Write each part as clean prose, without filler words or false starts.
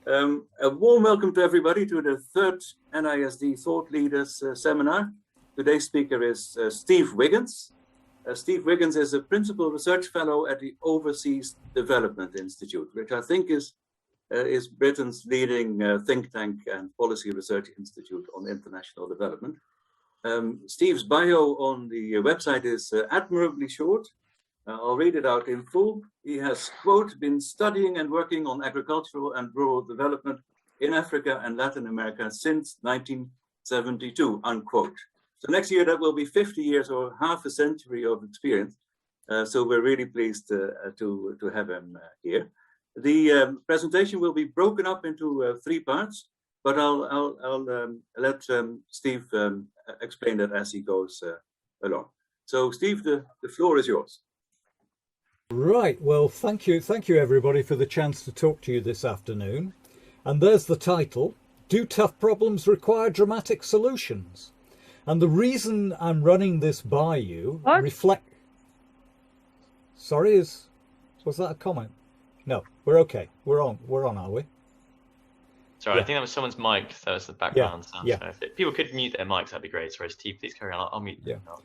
A warm welcome to everybody to the third NISD Thought Leaders Seminar. Today's speaker is Steve Wiggins. Steve Wiggins is a Principal Research Fellow at the Overseas Development Institute, which I think is Britain's leading think tank and policy research institute on international development. Steve's bio on the website is admirably short. I'll read it out in full. He has, quote, been studying and working on agricultural and rural development in Africa and Latin America since 1972, unquote. So next year, that will be 50 years or half a century of experience. So we're really pleased to have him here. The presentation will be broken up into 3 parts, but I'll let Steve explain that as he goes along. So Steve, the floor is yours. Right, well, thank you everybody for the chance to talk to you this afternoon. And there's the title, Do Tough Problems Require Dramatic Solutions? And the reason I'm running this by you Sorry, was that a comment? No, we're okay. We're on, are we? Sorry, yeah. I think that was someone's mic. That was the background sound. Yeah. So if people could mute their mics, that'd be great. Sorry, Steve, please carry on. I'll mute them now.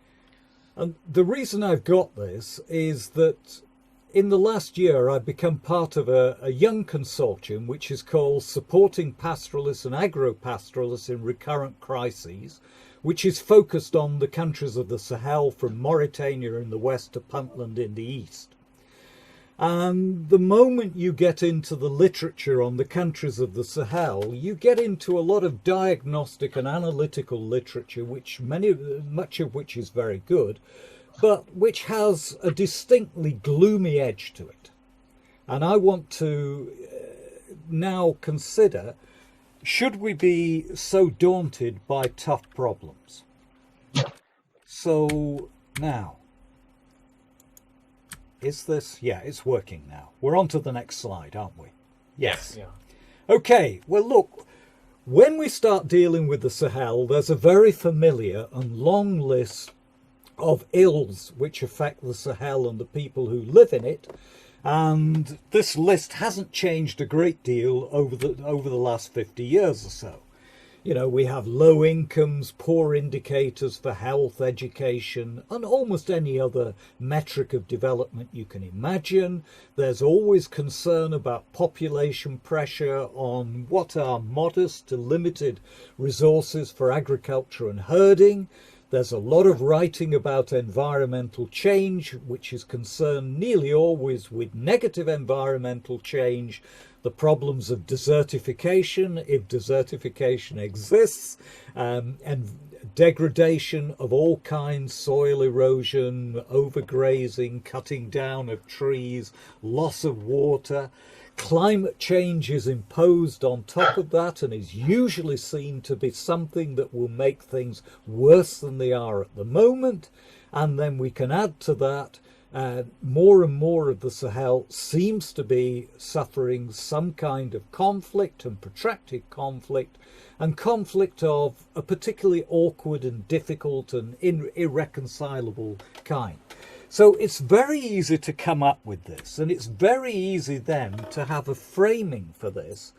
And the reason I've got this is that in the last year, I've become part of a young consortium, which is called Supporting Pastoralists and Agro-Pastoralists in Recurrent Crises, which is focused on the countries of the Sahel from Mauritania in the west to Puntland in the east. And the moment you get into the literature on the countries of the Sahel, you get into a lot of diagnostic and analytical literature, which much of which is very good, but which has a distinctly gloomy edge to it. And I want to now consider, should we be so daunted by tough problems? So now, is this? Yeah, it's working now. We're on to the next slide, aren't we? Yes. Yeah. Okay, well, look, when we start dealing with the Sahel, there's a very familiar and long list of ills which affect the Sahel and the people who live in it. And this list hasn't changed a great deal over the last 50 years or so. You know, we have low incomes, poor indicators for health, education, and almost any other metric of development you can imagine. There's always concern about population pressure on what are modest to limited resources for agriculture and herding. There's a lot of writing about environmental change, which is concerned nearly always with negative environmental change, the problems of desertification, if desertification exists, and degradation of all kinds, soil erosion, overgrazing, cutting down of trees, loss of water. Climate change is imposed on top of that and is usually seen to be something that will make things worse than they are at the moment. And then we can add to that, more and more of the Sahel seems to be suffering some kind of conflict and protracted conflict, and conflict of a particularly awkward and difficult and irreconcilable kind. So it's very easy to come up with this, and it's very easy then to have a framing for this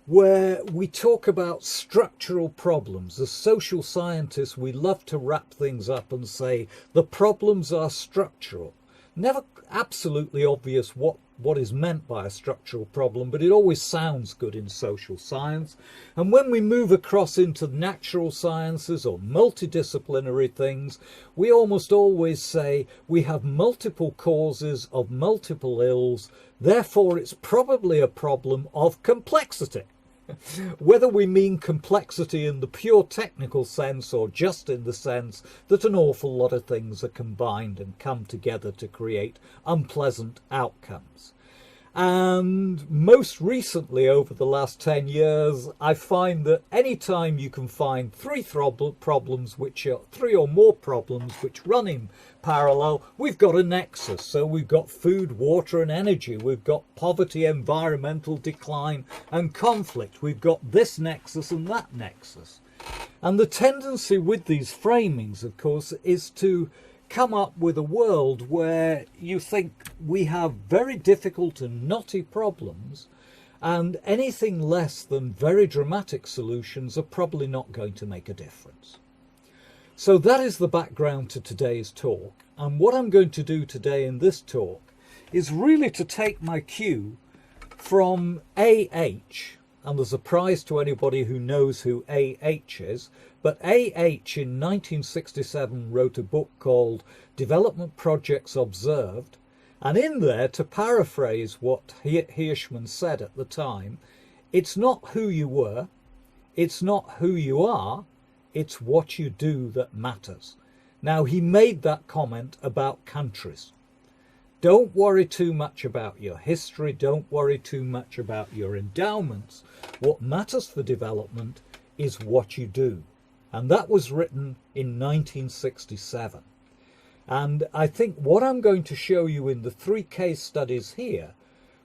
where we talk about structural problems. As social scientists, we love to wrap things up and say the problems are structural. Never absolutely obvious what is meant by a structural problem, but it always sounds good in social science. And when we move across into natural sciences or multidisciplinary things, we almost always say we have multiple causes of multiple ills, therefore it's probably a problem of complexity. Whether we mean complexity in the pure technical sense or just in the sense that an awful lot of things are combined and come together to create unpleasant outcomes. And most recently, over the last 10 years, I find that any time you can find three or more problems which run in parallel, we've got a nexus. So we've got food, water and energy. We've got poverty, environmental decline and conflict. We've got this nexus and that nexus. And the tendency with these framings, of course, is to come up with a world where you think we have very difficult and knotty problems, And anything less than very dramatic solutions are probably not going to make a difference. So that is the background to today's talk. And what I'm going to do today in this talk is really to take my cue from A.H., and there's a prize to anybody who knows who A.H. is, but A.H. in 1967 wrote a book called Development Projects Observed, and in there, to paraphrase what Hirschman said at the time, it's not who you were, it's not who you are, it's what you do that matters. Now, he made that comment about countries. Don't worry too much about your history. Don't worry too much about your endowments. What matters for development is what you do. And that was written in 1967. And I think what I'm going to show you in the 3 case studies here,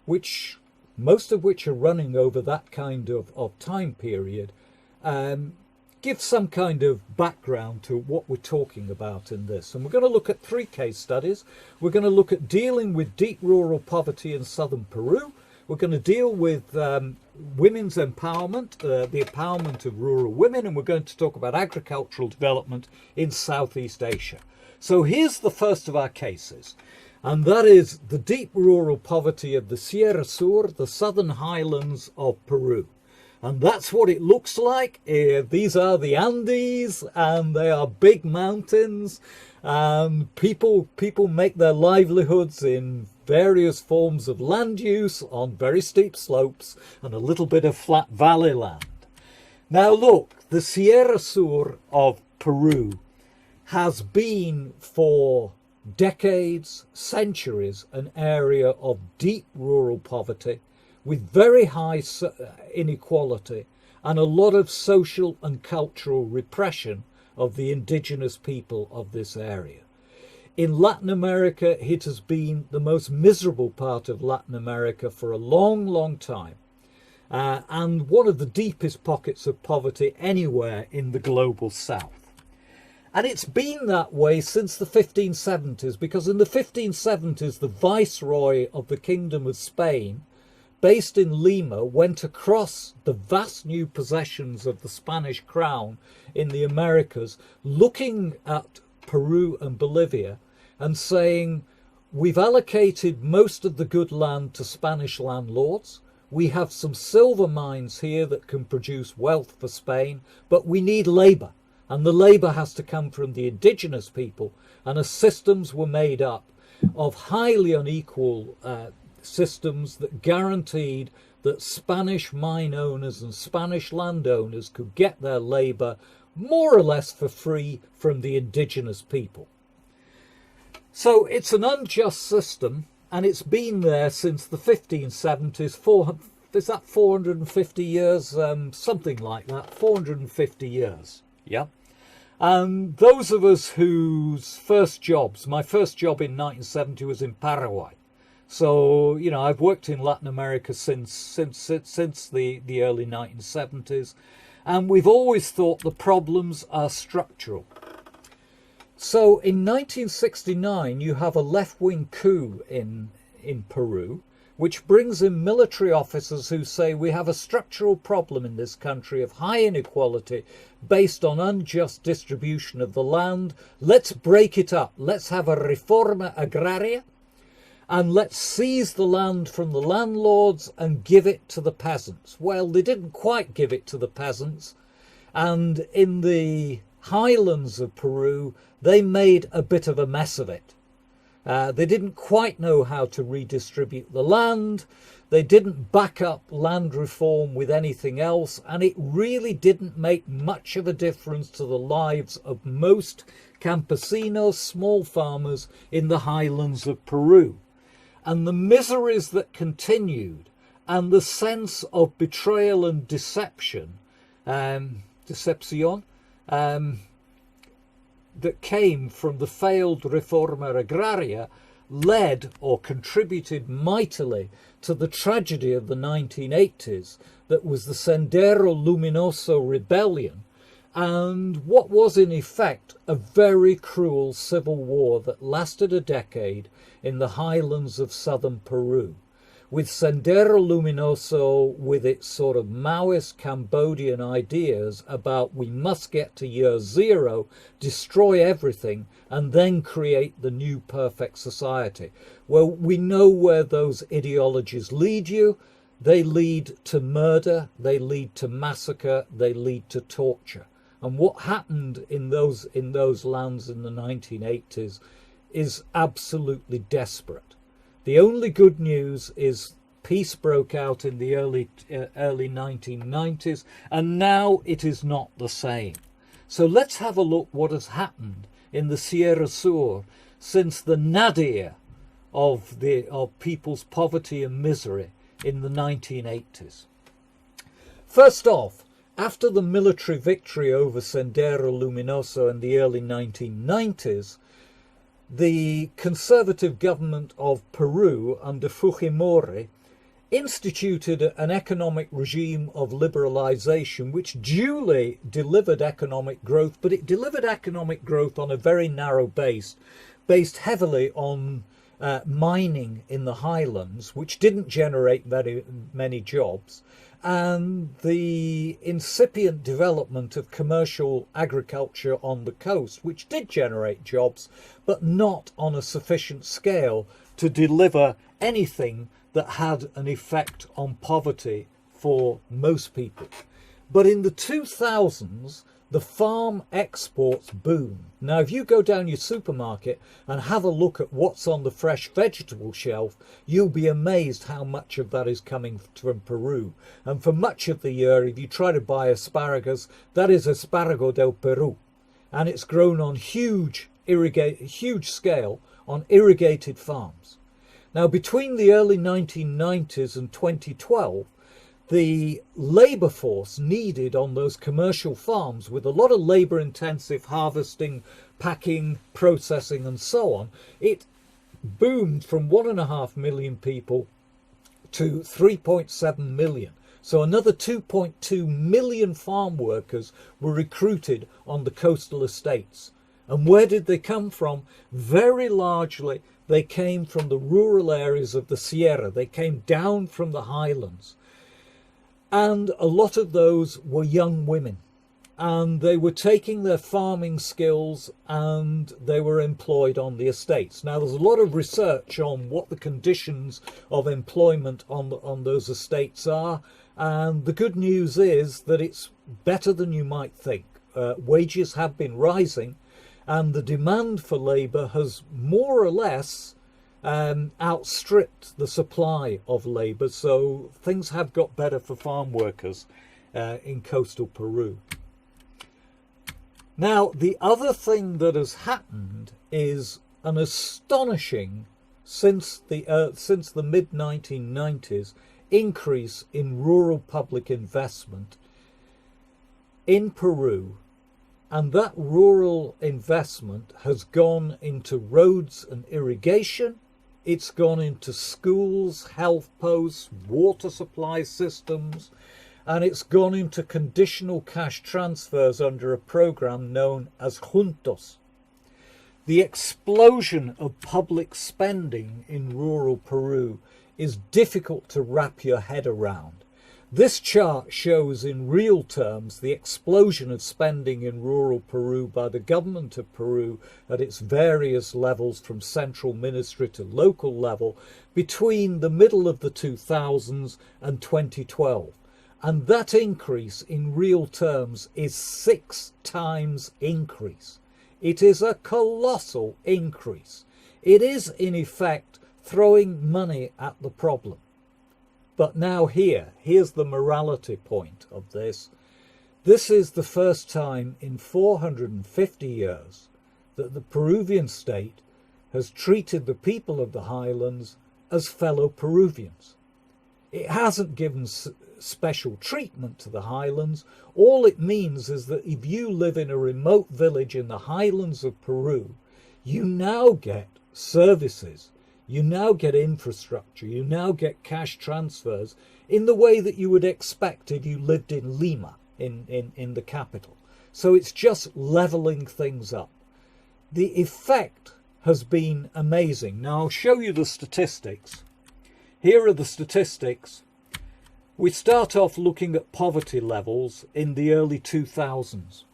which most of which are running over that kind of time period, give some kind of background to what we're talking about in this. And we're going to look at 3 case studies. We're going to look at dealing with deep rural poverty in southern Peru. We're going to deal with women's empowerment, the empowerment of rural women, and we're going to talk about agricultural development in Southeast Asia. So here's the first of our cases, and that is the deep rural poverty of the Sierra Sur, the southern highlands of Peru. And that's what it looks like. These are the Andes, and they are big mountains, and people make their livelihoods in various forms of land use on very steep slopes and a little bit of flat valley land. Now look, the Sierra Sur of Peru has been for decades, centuries, an area of deep rural poverty with very high inequality and a lot of social and cultural repression of the indigenous people of this area. In Latin America, it has been the most miserable part of Latin America for a long, long time, and one of the deepest pockets of poverty anywhere in the global south. And it's been that way since the 1570s, because in the 1570s, the viceroy of the Kingdom of Spain, based in Lima, went across the vast new possessions of the Spanish crown in the Americas, looking at Peru and Bolivia and saying, we've allocated most of the good land to Spanish landlords. We have some silver mines here that can produce wealth for Spain, but we need labour. And the labour has to come from the indigenous people. And as systems were made up of highly unequal systems that guaranteed that Spanish mine owners and Spanish landowners could get their labour more or less for free from the indigenous people. So it's an unjust system, and it's been there since the 1570s. Is that 450 years? Something like that, 450 years. Yeah. And those of us whose first jobs, my first job in 1970 was in Paraguay. So, you know, I've worked in Latin America since the early 1970s, and we've always thought the problems are structural. So in 1969, you have a left-wing coup in Peru, which brings in military officers who say we have a structural problem in this country of high inequality based on unjust distribution of the land. Let's break it up. Let's have a reforma agraria, and let's seize the land from the landlords and give it to the peasants. Well, they didn't quite give it to the peasants, and in the highlands of Peru, they made a bit of a mess of it. They didn't quite know how to redistribute the land. They didn't back up land reform with anything else, and it really didn't make much of a difference to the lives of most campesinos, small farmers in the highlands of Peru. And the miseries that continued, and the sense of betrayal and deception, that came from the failed Reforma Agraria led or contributed mightily to the tragedy of the 1980s that was the Sendero Luminoso rebellion, and what was in effect a very cruel civil war that lasted a decade in the highlands of southern Peru, with Sendero Luminoso, with its sort of Maoist Cambodian ideas about we must get to year zero, destroy everything, and then create the new perfect society. Well, we know where those ideologies lead you. They lead to murder, they lead to massacre, they lead to torture. And what happened in those lands in the 1980s is absolutely desperate. The only good news is peace broke out in the early 1990s, and now it is not the same. So let's have a look what has happened in the Sierra Sur since the nadir of people's poverty and misery in the 1980s. First off, after the military victory over Sendero Luminoso in the early 1990s, the conservative government of Peru under Fujimori instituted an economic regime of liberalization which duly delivered economic growth, but it delivered economic growth on a very narrow base, based heavily on mining in the highlands, which didn't generate very many jobs, and the incipient development of commercial agriculture on the coast, which did generate jobs, but not on a sufficient scale to deliver anything that had an effect on poverty for most people. But in the 2000s, the farm exports boomed. Now, if you go down your supermarket and have a look at what's on the fresh vegetable shelf, you'll be amazed how much of that is coming from Peru. And for much of the year, if you try to buy asparagus, that is Asparago del Peru. And it's grown on huge scale on irrigated farms. Now, between the early 1990s and 2012, the labour force needed on those commercial farms, with a lot of labour-intensive harvesting, packing, processing and so on, it boomed from 1.5 million people to 3.7 million. So another 2.2 million farm workers were recruited on the coastal estates. And where did they come from? Very largely, they came from the rural areas of the Sierra. They came down from the highlands. And a lot of those were young women, and they were taking their farming skills and they were employed on the estates. Now, there's a lot of research on what the conditions of employment on those estates are, and the good news is that it's better than you might think. Wages have been rising, and the demand for labour has more or less outstripped the supply of labour, so things have got better for farm workers in coastal Peru. Now, the other thing that has happened is an astonishing, since the mid-1990s, increase in rural public investment in Peru. And that rural investment has gone into roads and irrigation. It's gone into schools, health posts, water supply systems, and it's gone into conditional cash transfers under a program known as Juntos. The explosion of public spending in rural Peru is difficult to wrap your head around. This chart shows in real terms the explosion of spending in rural Peru by the government of Peru at its various levels, from central ministry to local level, between the middle of the 2000s and 2012. And that increase in real terms is 6 times increase. It is a colossal increase. It is, in effect, throwing money at the problem. But now here's the morality point of this. This is the first time in 450 years that the Peruvian state has treated the people of the highlands as fellow Peruvians. It hasn't given special treatment to the highlands. All it means is that if you live in a remote village in the highlands of Peru, you now get services. You now get infrastructure, you now get cash transfers in the way that you would expect if you lived in Lima, in the capital. So it's just levelling things up. The effect has been amazing. Now I'll show you the statistics. here are the statistics. We start off looking at poverty levels in the early 2000s.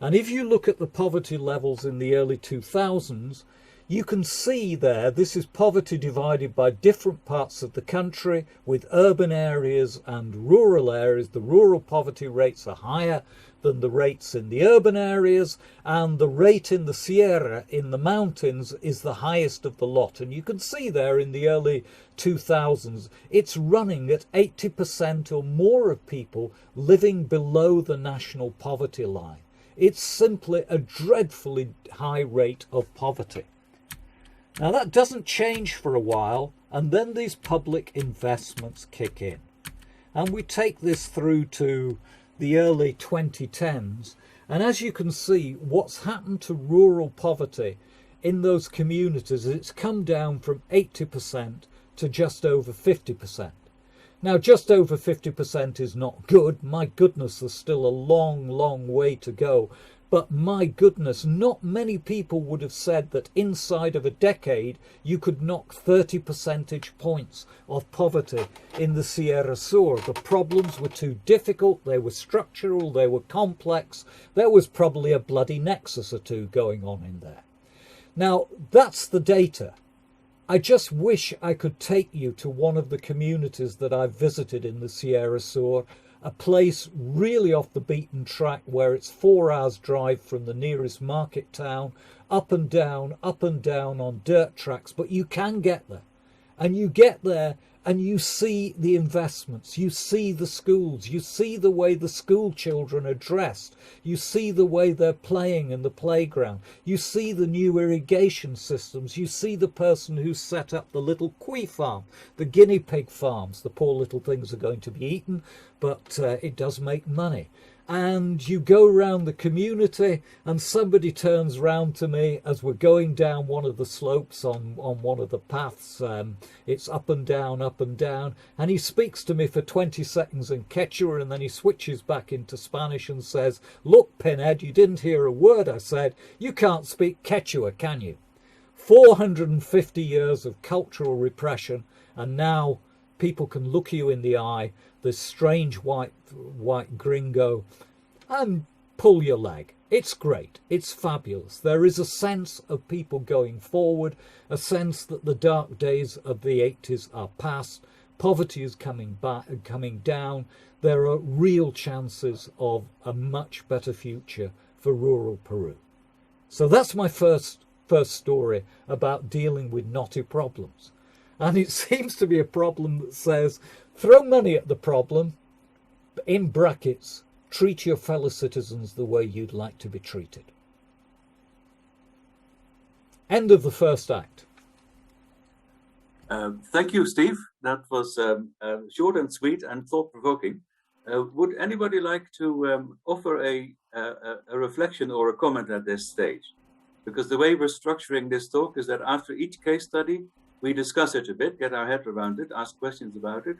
And if you look at the poverty levels in the early 2000s, you can see there, this is poverty divided by different parts of the country, with urban areas and rural areas. The rural poverty rates are higher than the rates in the urban areas, and the rate in the Sierra, in the mountains, is the highest of the lot. And you can see there in the early 2000s, it's running at 80% or more of people living below the national poverty line. It's simply a dreadfully high rate of poverty. Now that doesn't change for a while, and then these public investments kick in. And we take this through to the early 2010s, and as you can see, what's happened to rural poverty in those communities, it's come down from 80% to just over 50%. Now, just over 50% is not good. My goodness, there's still a long, long way to go. But my goodness, not many people would have said that inside of a decade you could knock 30 percentage points of poverty in the Sierra Sur. The problems were too difficult, they were structural, they were complex. There was probably a bloody nexus or two going on in there. Now, that's the data. I just wish I could take you to one of the communities that I've visited in the Sierra Sur, a place really off the beaten track where it's 4 hours drive from the nearest market town, up and down on dirt tracks, but you can get there. And you get there and you see the investments, you see the schools, you see the way the school children are dressed, you see the way they're playing in the playground, you see the new irrigation systems, you see the person who set up the little quay farm, the guinea pig farms. The poor little things are going to be eaten, but it does make money. And you go around the community and somebody turns round to me as we're going down one of the slopes on one of the paths. It's up and down, and he speaks to me for 20 seconds in Quechua, and then he switches back into Spanish and says, "Look, Pinhead, you didn't hear a word I said. You can't speak Quechua, can you?" 450 years of cultural repression, and now people can look you in the eye, this strange white gringo, and pull your leg. It's great. It's fabulous. There is a sense of people going forward, a sense that the dark days of the 80s are past. Poverty is coming down. There are real chances of a much better future for rural Peru. So that's my first story about dealing with knotty problems. And it seems to be a problem that says, throw money at the problem, in brackets, treat your fellow citizens the way you'd like to be treated. End of the first act. Thank you, Steve. That was short and sweet and thought-provoking. Would anybody like to offer a reflection or a comment at this stage? Because the way we're structuring this talk is that after each case study, we discuss it a bit, get our head around it, ask questions about it,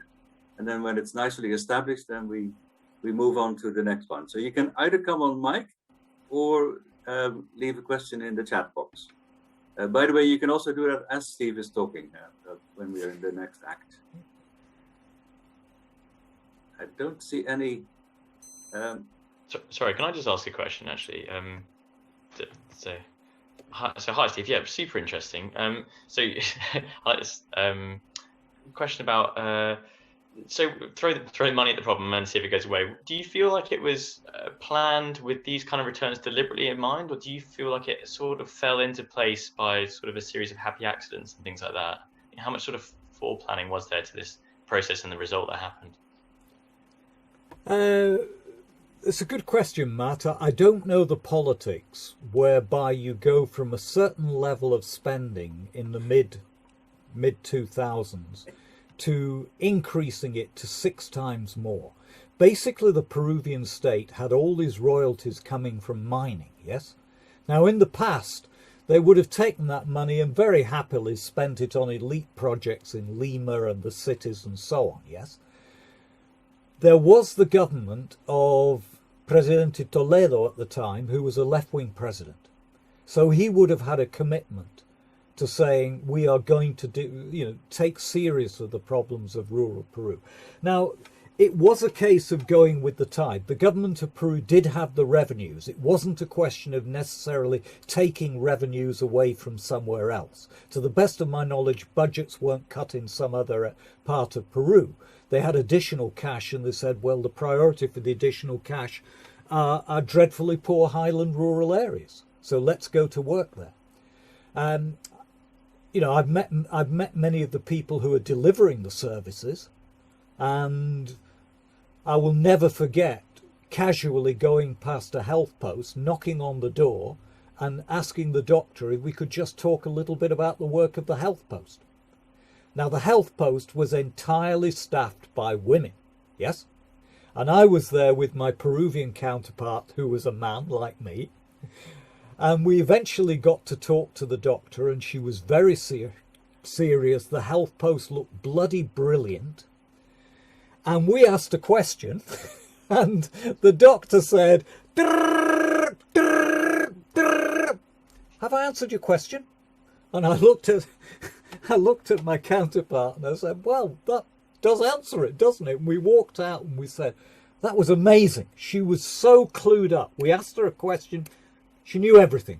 and then when it's nicely established, then we move on to the next one. So you can either come on mic or leave a question in the chat box. By the way, you can also do that as Steve is talking when we are in the next act. I don't see any... Sorry, can I just ask a question, actually? Hi, Steve. Yeah, super interesting. Question about so throw money at the problem and see if it goes away. Do you feel like it was planned with these kind of returns deliberately in mind, or do you feel like it sort of fell into place by sort of a series of happy accidents and things like that? How much sort of foreplanning was there to this process and the result that happened? It's a good question, Matt. I don't know the politics whereby you go from a certain level of spending in the mid 2000s to increasing it to 6 times more. Basically, the Peruvian state had all these royalties coming from mining, yes? Now, in the past, they would have taken that money and very happily spent it on elite projects in Lima and the cities and so on, yes? There was the government of Presidente Toledo at the time, who was a left-wing president. So he would have had a commitment to saying we are going to take seriously the problems of rural Peru. Now, it was a case of going with the tide. The government of Peru did have the revenues. It wasn't a question of necessarily taking revenues away from somewhere else. To the best of my knowledge, budgets weren't cut in some other part of Peru. They had additional cash, and they said, well, the priority for the additional cash are dreadfully poor highland rural areas. So let's go to work there. I've met many of the people who are delivering the services, and I will never forget casually going past a health post, knocking on the door and asking the doctor if we could just talk a little bit about the work of the health post. Now, the health post was entirely staffed by women, yes? And I was there with my Peruvian counterpart, who was a man like me. And we eventually got to talk to the doctor, and she was very serious. The health post looked bloody brilliant. And we asked a question, and the doctor said, "Drrr, drrr, drrr. Have I answered your question?" And I looked at my counterpart and I said, well, that does answer it, doesn't it? And we walked out and we said, that was amazing. She was so clued up. We asked her a question. She knew everything.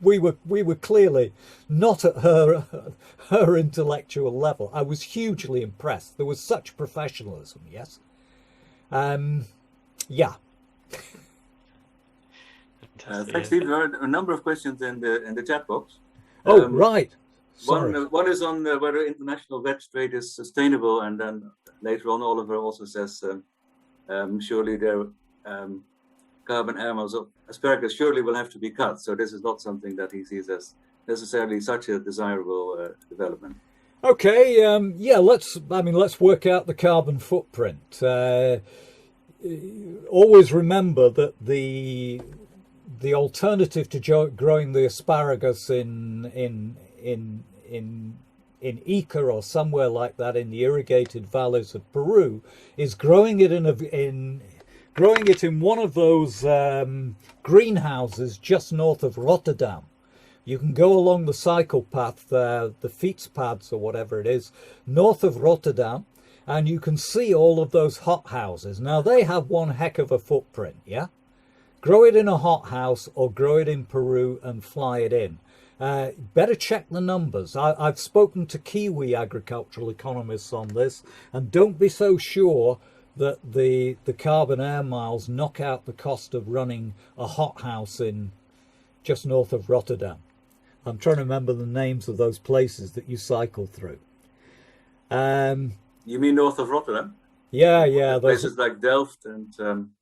We were clearly not at her intellectual level. I was hugely impressed. There was such professionalism. Yes. Yeah. Thanks, Steve. There are a number of questions in the chat box. Oh, right. Sorry. One is on whether international veg trade is sustainable, and then later on, Oliver also says surely their carbon air miles of asparagus surely will have to be cut. So this is not something that he sees as necessarily such a desirable development. Okay, yeah, let's work out the carbon footprint. Always remember that the alternative to growing the asparagus in Ica or somewhere like that in the irrigated valleys of Peru is growing it in one of those greenhouses just north of Rotterdam. You can go along the cycle path, the fietspads or whatever it is, north of Rotterdam, and you can see all of those hot houses. Now, they have one heck of a footprint, yeah? Grow it in a hot house or grow it in Peru and fly it in. Better check the numbers. I've spoken to Kiwi agricultural economists on this, and don't be so sure that the carbon air miles knock out the cost of running a hothouse in just north of Rotterdam. I'm trying to remember the names of those places that you cycle through. You mean north of Rotterdam? Yeah. Places like Delft and...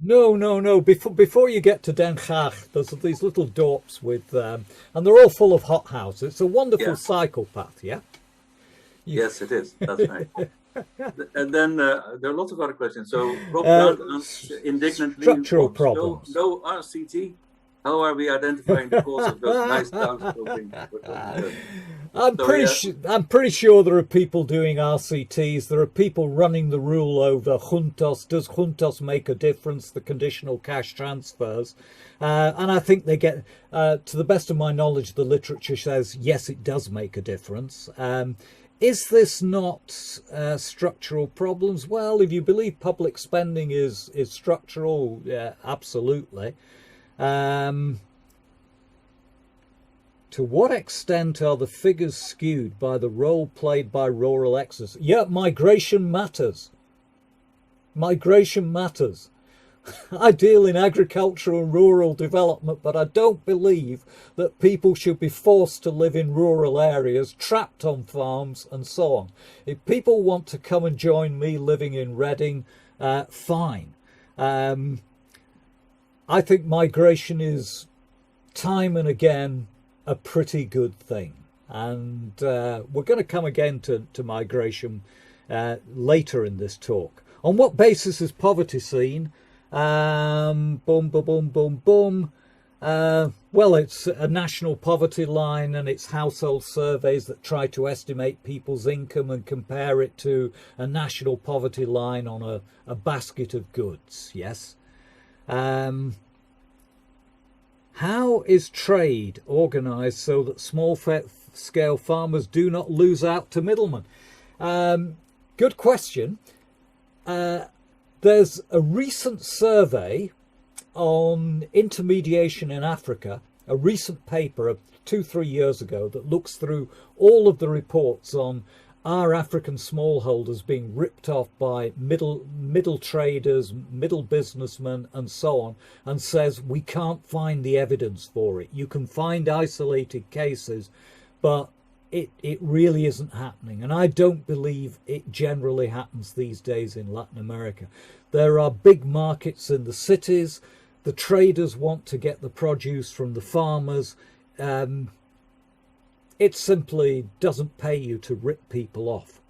No. Before you get to Den Haag, there's these little dorps with... and they're all full of hothouses. It's a wonderful cycle path, yeah? Yes, it is. That's right. And then there are lots of other questions. So Rob asks indignantly, structural problems. No RCT. How are we identifying the cause of those nice downsloping? I'm pretty sure there are people doing RCTs. There are people running the rule over juntos. Does juntos make a difference? The conditional cash transfers, and I think they get. To the best of my knowledge, the literature says yes, it does make a difference. Is this not structural problems? Well, if you believe public spending is structural, yeah, absolutely. To what extent are the figures skewed by the role played by rural excess? Yeah, migration matters. Migration matters. I deal in agriculture and rural development, but I don't believe that people should be forced to live in rural areas, trapped on farms and so on. If people want to come and join me living in Reading, fine. I think migration is, time and again, a pretty good thing. And we're going to come again to migration later in this talk. On what basis is poverty seen? Well, it's a national poverty line, and it's household surveys that try to estimate people's income and compare it to a national poverty line on a basket of goods, yes? How is trade organised so that small-scale farmers do not lose out to middlemen? Good question. There's a recent survey on intermediation in Africa, a recent paper of 2-3 years ago that looks through all of the reports on our African smallholders being ripped off by middle traders, middle businessmen and so on, and says we can't find the evidence for it. You can find isolated cases, but it really isn't happening. And I don't believe it generally happens these days in Latin America. There are big markets in the cities. The traders want to get the produce from the farmers. It simply doesn't pay you to rip people off.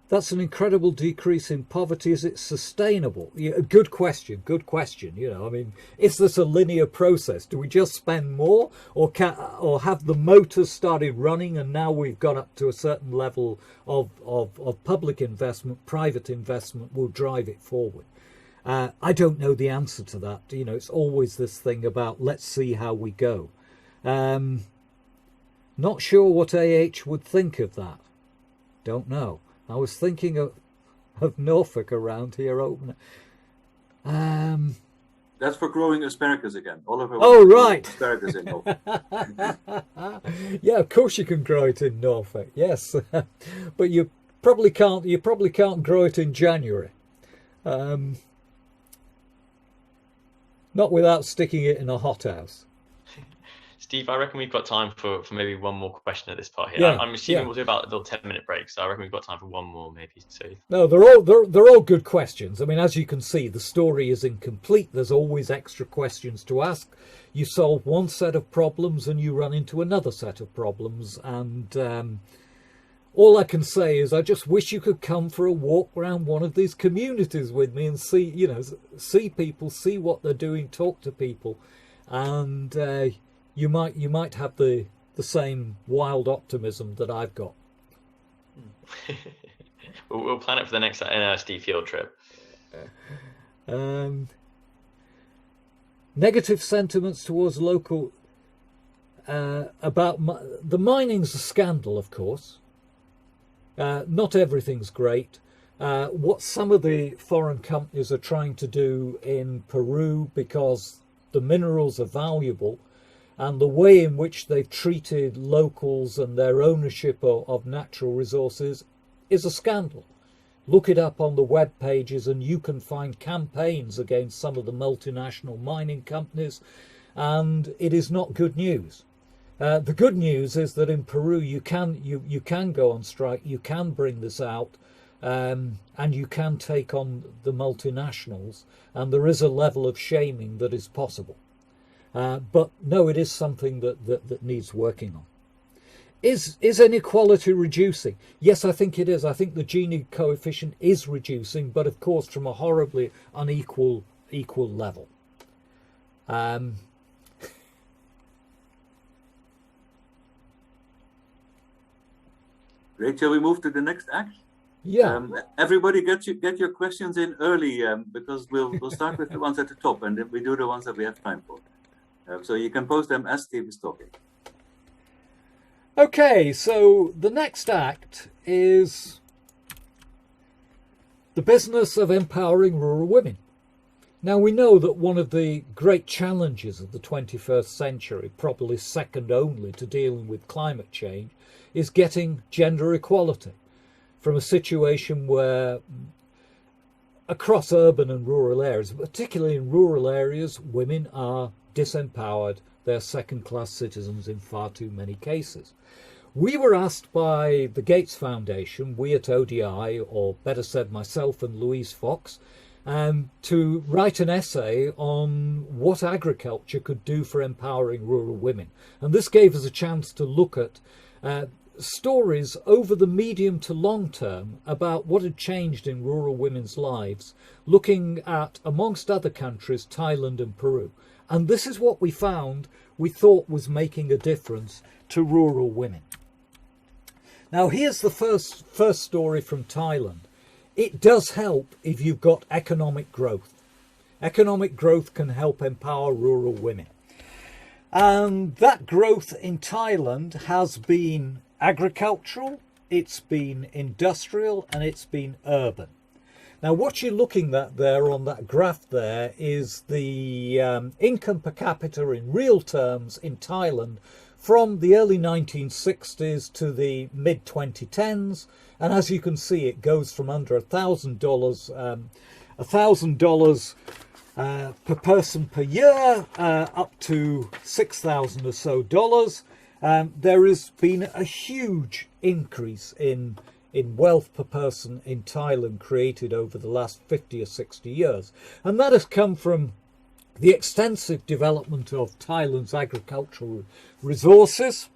That's an incredible decrease in poverty. Is it sustainable? Yeah, good question. Good question. You know, I mean, is this a linear process? Do we just spend more, or have the motors started running and now we've got up to a certain level of public investment, private investment will drive it forward? I don't know the answer to that. You know, it's always this thing about let's see how we go. Not sure what AH would think of that. Don't know. I was thinking of Norfolk around here opening. That's for growing asparagus again. Oliver. Oh, right. Asparagus in Norfolk. Yeah, of course you can grow it in Norfolk. Yes, but you probably can't. You probably can't grow it in January. Not without sticking it in a hothouse. Steve, I reckon we've got time for maybe one more question at this part here. Yeah, I'm assuming we'll do about a little 10-minute break, so I reckon we've got time for one more, maybe two. No, they're all good questions. I mean, as you can see, the story is incomplete. There's always extra questions to ask. You solve one set of problems and you run into another set of problems. And all I can say is I just wish you could come for a walk around one of these communities with me and see, you know, see people, see what they're doing, talk to people, and you might have the same wild optimism that I've got. We'll plan it for the next NISD field trip. Negative sentiments towards local about the mining's a scandal, of course. Not everything's great. What some of the foreign companies are trying to do in Peru, because the minerals are valuable, and the way in which they've treated locals and their ownership of natural resources is a scandal. Look it up on the web pages and you can find campaigns against some of the multinational mining companies, and it is not good news. The good news is that in Peru you can go on strike, you can bring this out, and you can take on the multinationals, and there is a level of shaming that is possible. But no, it is something that needs working on. Is inequality reducing? Yes, I think it is. I think the Gini coefficient is reducing, but of course from a horribly unequal level. Great. Shall we move to the next act? Yeah. Everybody get your questions in early, because we'll start with the ones at the top, and then we do the ones that we have time for. So you can post them as Steve is talking. Okay, so the next act is the business of empowering rural women. Now, we know that one of the great challenges of the 21st century, probably second only to dealing with climate change, is getting gender equality from a situation where across urban and rural areas, particularly in rural areas, women are disempowered. They're second-class citizens in far too many cases. We were asked by the Gates Foundation, we at ODI, or better said myself and Louise Fox, to write an essay on what agriculture could do for empowering rural women. And this gave us a chance to look at stories over the medium to long term about what had changed in rural women's lives, looking at, amongst other countries, Thailand and Peru. And this is what we found we thought was making a difference to rural women. Now, here's the first story from Thailand. It does help if you've got economic growth. Economic growth can help empower rural women. And that growth in Thailand has been agricultural, it's been industrial, and it's been urban. Now, what you're looking at there on that graph there is the income per capita in real terms in Thailand from the early 1960s to the mid 2010s. And as you can see, it goes from under $1,000 per person per year up to $6,000 or so dollars. There has been a huge increase in wealth per person in Thailand created over the last 50 or 60 years. And that has come from the extensive development of Thailand's agricultural resources,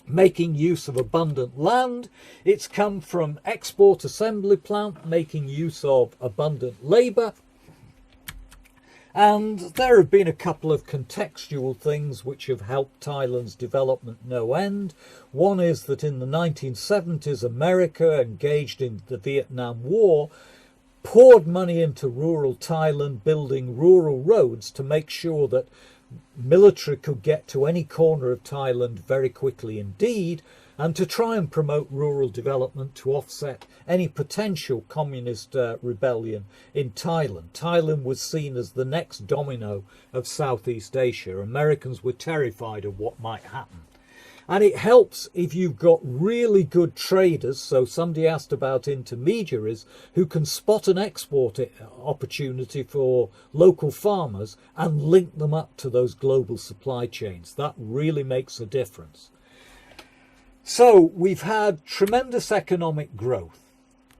making use of abundant land. It's come from export assembly plant, making use of abundant labour. And there have been a couple of contextual things which have helped Thailand's development no end. One is that in the 1970s, America, engaged in the Vietnam War, poured money into rural Thailand, building rural roads to make sure that military could get to any corner of Thailand very quickly indeed, and to try and promote rural development to offset any potential communist rebellion in Thailand. Thailand was seen as the next domino of Southeast Asia. Americans were terrified of what might happen. And it helps if you've got really good traders. So somebody asked about intermediaries who can spot an export opportunity for local farmers and link them up to those global supply chains. That really makes a difference. So we've had tremendous economic growth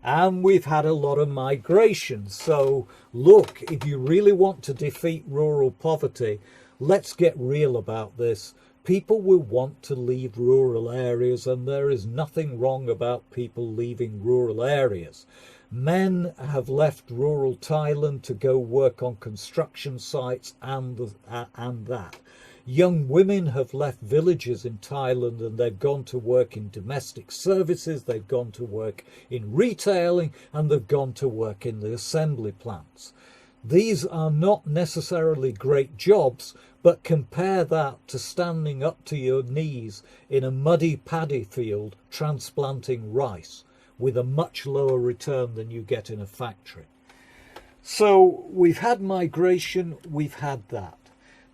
and we've had a lot of migration. So look, if you really want to defeat rural poverty, let's get real about this. People will want to leave rural areas, and there is nothing wrong about people leaving rural areas. Men have left rural Thailand to go work on construction sites and that. Young women have left villages in Thailand and they've gone to work in domestic services, they've gone to work in retailing, and they've gone to work in the assembly plants. These are not necessarily great jobs, but compare that to standing up to your knees in a muddy paddy field transplanting rice with a much lower return than you get in a factory. So we've had migration, we've had that.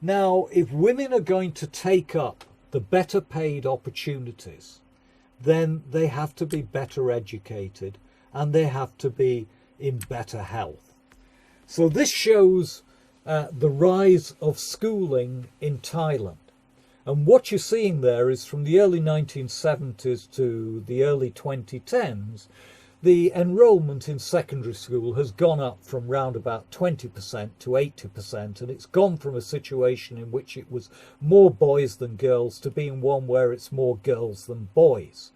Now, if women are going to take up the better paid opportunities, then they have to be better educated and they have to be in better health. So this shows the rise of schooling in Thailand. And what you're seeing there is from the early 1970s to the early 2010s, the enrolment in secondary school has gone up from round about 20% to 80%, and it's gone from a situation in which it was more boys than girls to being one where it's more girls than boys.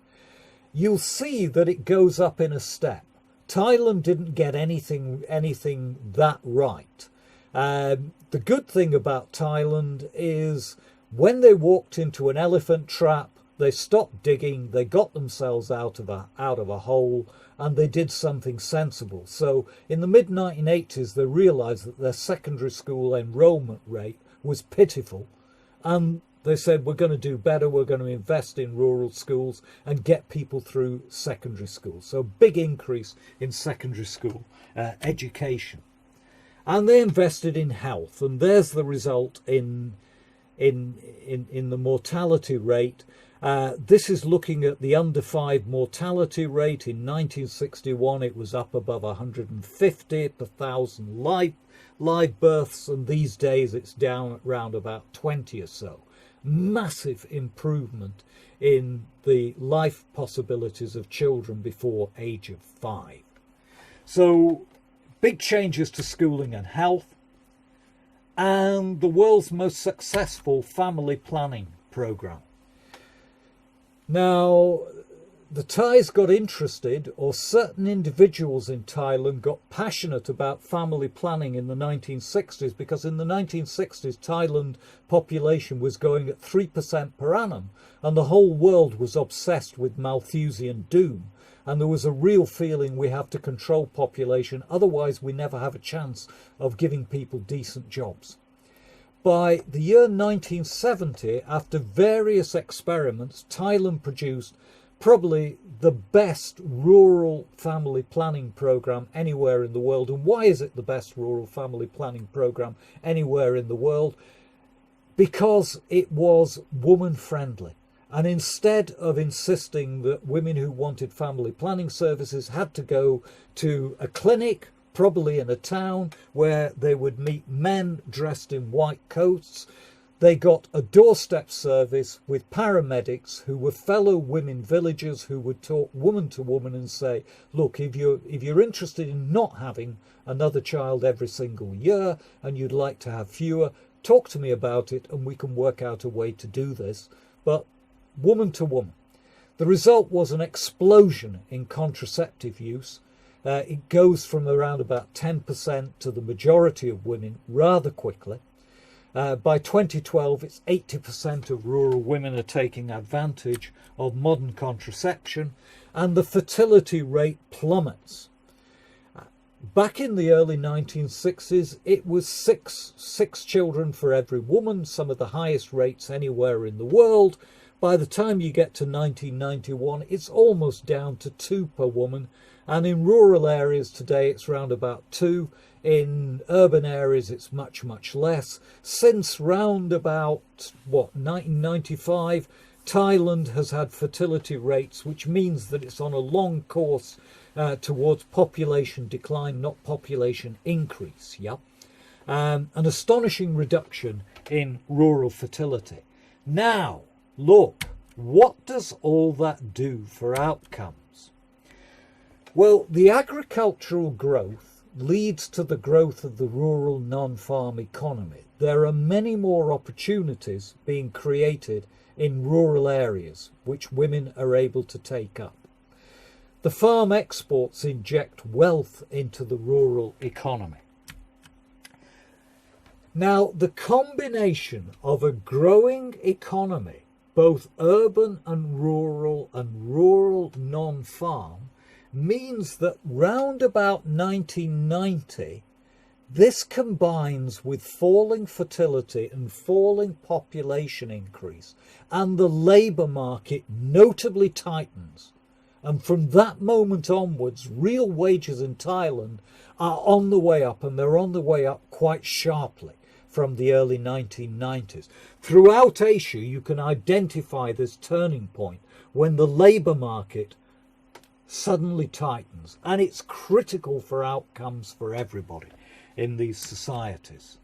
You'll see that it goes up in a step. Thailand didn't get anything that right. The good thing about Thailand is when they walked into an elephant trap, they stopped digging, they got themselves out of a hole, and they did something sensible. So in the mid-1980s, they realised that their secondary school enrolment rate was pitiful, and they said, we're going to do better, we're going to invest in rural schools and get people through secondary school. So big increase in secondary school education. And they invested in health, and there's the result in the mortality rate. This is looking at the under 5 mortality rate. In 1961, it was up above 150 per thousand live births, and these days it's down at round about 20 or so. Massive improvement in the life possibilities of children before age of 5. So big changes to schooling and health, and the world's most successful family planning program. Now, the Thais got interested, or certain individuals in Thailand got passionate about family planning in the 1960s, because in the 1960s, Thailand population was going at 3% per annum, and the whole world was obsessed with Malthusian doom. and there was a real feeling we have to control population, otherwise we never have a chance of giving people decent jobs. By the year 1970, after various experiments, Thailand produced probably the best rural family planning program anywhere in the world. And why is it the best rural family planning program anywhere in the world? Because it was woman friendly. And instead of insisting that women who wanted family planning services had to go to a clinic, probably in a town, where they would meet men dressed in white coats, they got a doorstep service with paramedics who were fellow women villagers who would talk woman to woman and say, look, if you're interested in not having another child every single year and you'd like to have fewer, talk to me about it and we can work out a way to do this. But woman to woman. The result was an explosion in contraceptive use. It goes from around about 10% to the majority of women rather quickly. By 2012, it's 80% of rural women are taking advantage of modern contraception, and the fertility rate plummets. Back in the early 1960s, it was six children for every woman, some of the highest rates anywhere in the world. By the time you get to 1991, it's almost down to 2 per woman. And in rural areas today, it's round about 2. In urban areas, it's much, much less. Since round about, 1995, Thailand has had fertility rates, which means that it's on a long course towards population decline, not population increase. Yeah, an astonishing reduction in rural fertility. Now, look, what does all that do for outcomes? Well, the agricultural growth leads to the growth of the rural non-farm economy. There are many more opportunities being created in rural areas, which women are able to take up. The farm exports inject wealth into the rural economy. Now, the combination of a growing economy, both urban and rural non-farm, means that round about 1990, this combines with falling fertility and falling population increase, and the labour market notably tightens. And from that moment onwards, real wages in Thailand are on the way up, and they're on the way up quite sharply from the early 1990s. Throughout Asia, you can identify this turning point when the labour market suddenly tightens, and it's critical for outcomes for everybody in these societies.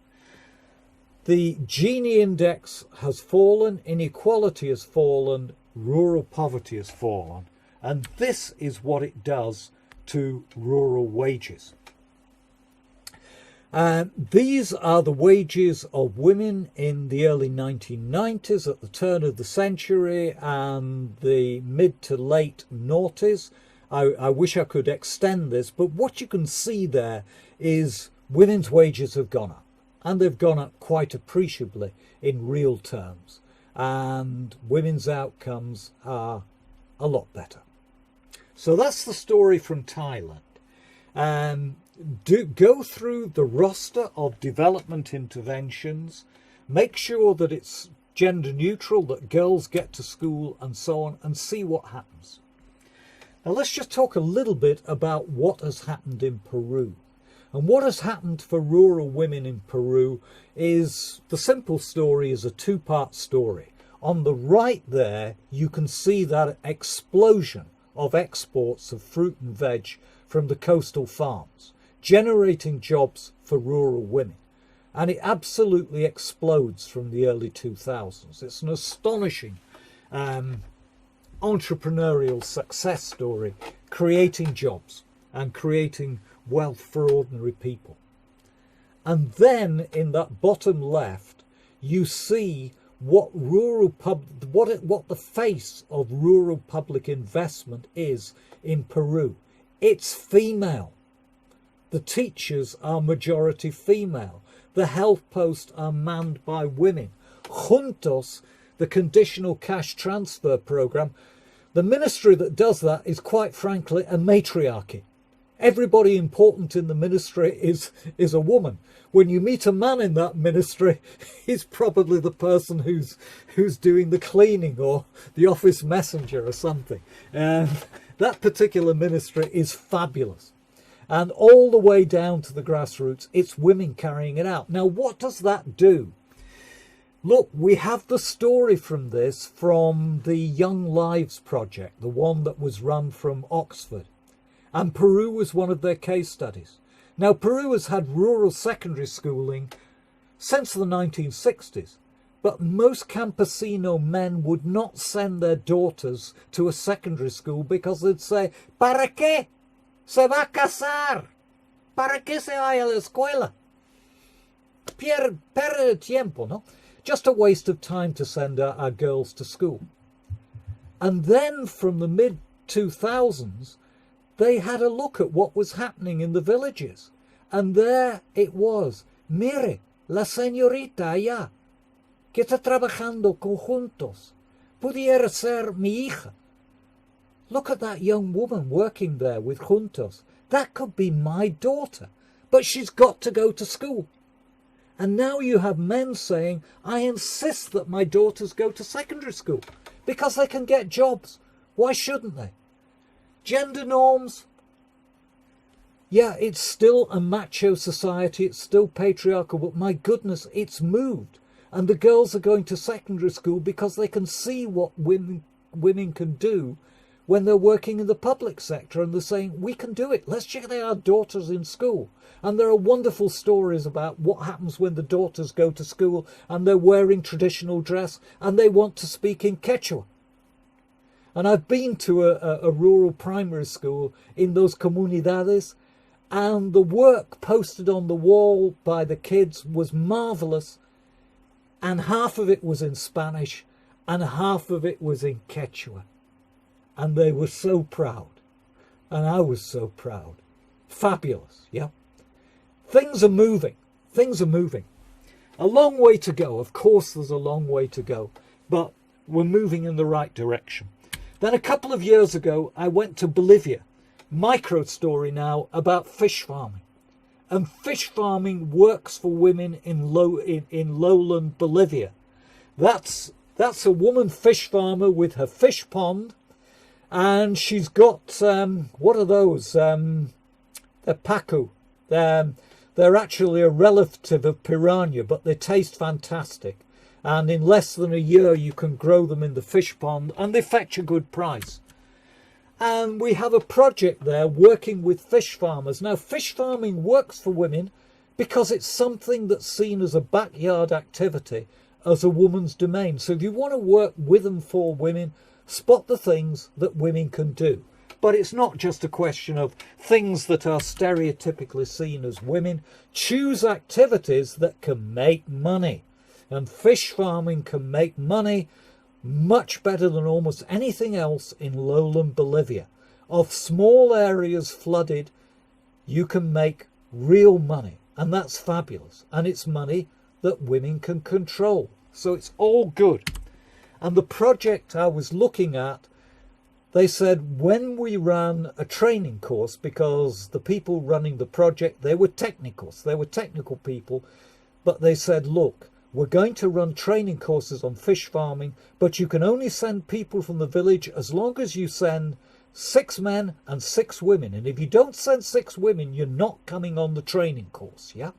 The Gini index has fallen, inequality has fallen, rural poverty has fallen, and this is what it does to rural wages. These are the wages of women in the early 1990s, at the turn of the century, and the mid to late noughties. I wish I could extend this, but what you can see there is women's wages have gone up, and they've gone up quite appreciably in real terms, and women's outcomes are a lot better. So that's the story from Thailand. Go through the roster of development interventions, make sure that it's gender neutral, that girls get to school and so on, and see what happens. Now let's just talk a little bit about what has happened in Peru. And what has happened for rural women in Peru is, the simple story is a 2-part story. On the right there, you can see that explosion of exports of fruit and veg from the coastal farms, generating jobs for rural women. And it absolutely explodes from the early 2000s. It's an astonishing entrepreneurial success story, creating jobs and creating wealth for ordinary people. And then in that bottom left, you see what what the face of rural public investment is in Peru. It's female. The teachers are majority female. The health posts are manned by women. Juntos, the conditional cash transfer program, The ministry that does that is, quite frankly, a matriarchy. Everybody important in the ministry is a woman. When you meet a man in that ministry, he's probably the person who's doing the cleaning or the office messenger or something. And that particular ministry is fabulous. And all the way down to the grassroots, it's women carrying it out. Now, what does that do? Look, we have the story from this from the Young Lives project, the one that was run from Oxford. And Peru was one of their case studies. Now, Peru has had rural secondary schooling since the 1960s, but most campesino men would not send their daughters to a secondary school because they'd say, ¿Para qué? Se va a casar. ¿Para qué se vaya a la escuela? Pierde tiempo, no? Just a waste of time to send our girls to school. And then from the mid-2000s, they had a look at what was happening in the villages. And there it was. Mire, la señorita allá, que está trabajando conjuntos. Pudiera ser mi hija. Look at that young woman working there with juntos. That could be my daughter. But she's got to go to school. And now you have men saying, I insist that my daughters go to secondary school because they can get jobs. Why shouldn't they? Gender norms. Yeah, it's still a macho society. It's still patriarchal. But my goodness, it's moved. And the girls are going to secondary school because they can see what women can do when they're working in the public sector, and they're saying, we can do it. Let's check our daughters in school. And there are wonderful stories about what happens when the daughters go to school and they're wearing traditional dress and they want to speak in Quechua. And I've been to a rural primary school in those comunidades, and the work posted on the wall by the kids was marvellous, and half of it was in Spanish and half of it was in Quechua. And they were so proud. And I was so proud. Fabulous, yeah? Things are moving. Things are moving. A long way to go. Of course, there's a long way to go. But we're moving in the right direction. Then a couple of years ago, I went to Bolivia. Micro story now about fish farming. And fish farming works for women in lowland Bolivia. That's a woman fish farmer with her fish pond. And she's got, what are those? They're pacu. They're actually a relative of piranha, but they taste fantastic. And in less than a year, you can grow them in the fish pond, and they fetch a good price. And we have a project there working with fish farmers. Now, fish farming works for women because it's something that's seen as a backyard activity, as a woman's domain. So if you want to work with and for women, spot the things that women can do. But it's not just a question of things that are stereotypically seen as women. Choose activities that can make money. And fish farming can make money much better than almost anything else in lowland Bolivia. Of small areas flooded, you can make real money. And that's fabulous. And it's money that women can control. So it's all good. And the project I was looking at, they said when we ran a training course, because the people running the project, they were technicals, they were technical people, but they said, look, we're going to run training courses on fish farming, but you can only send people from the village as long as you send 6 men and 6 women. And if you don't send 6 women, you're not coming on the training course, yeah?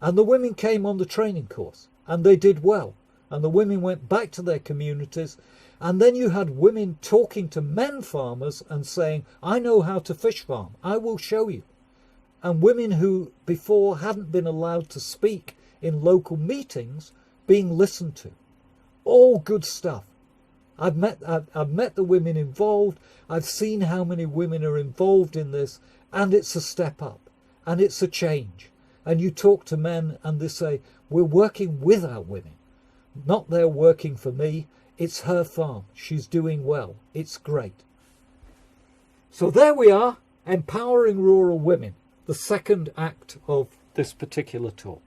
And the women came on the training course, and they did well. And the women went back to their communities. And then you had women talking to men farmers and saying, I know how to fish farm. I will show you. And women who before hadn't been allowed to speak in local meetings being listened to. All good stuff. I've met the women involved. I've seen how many women are involved in this. And it's a step up. And it's a change. And you talk to men and they say, we're working with our women. Not they're working for me, it's her farm. She's doing well. It's great. So there we are, empowering rural women, the second act of this particular talk.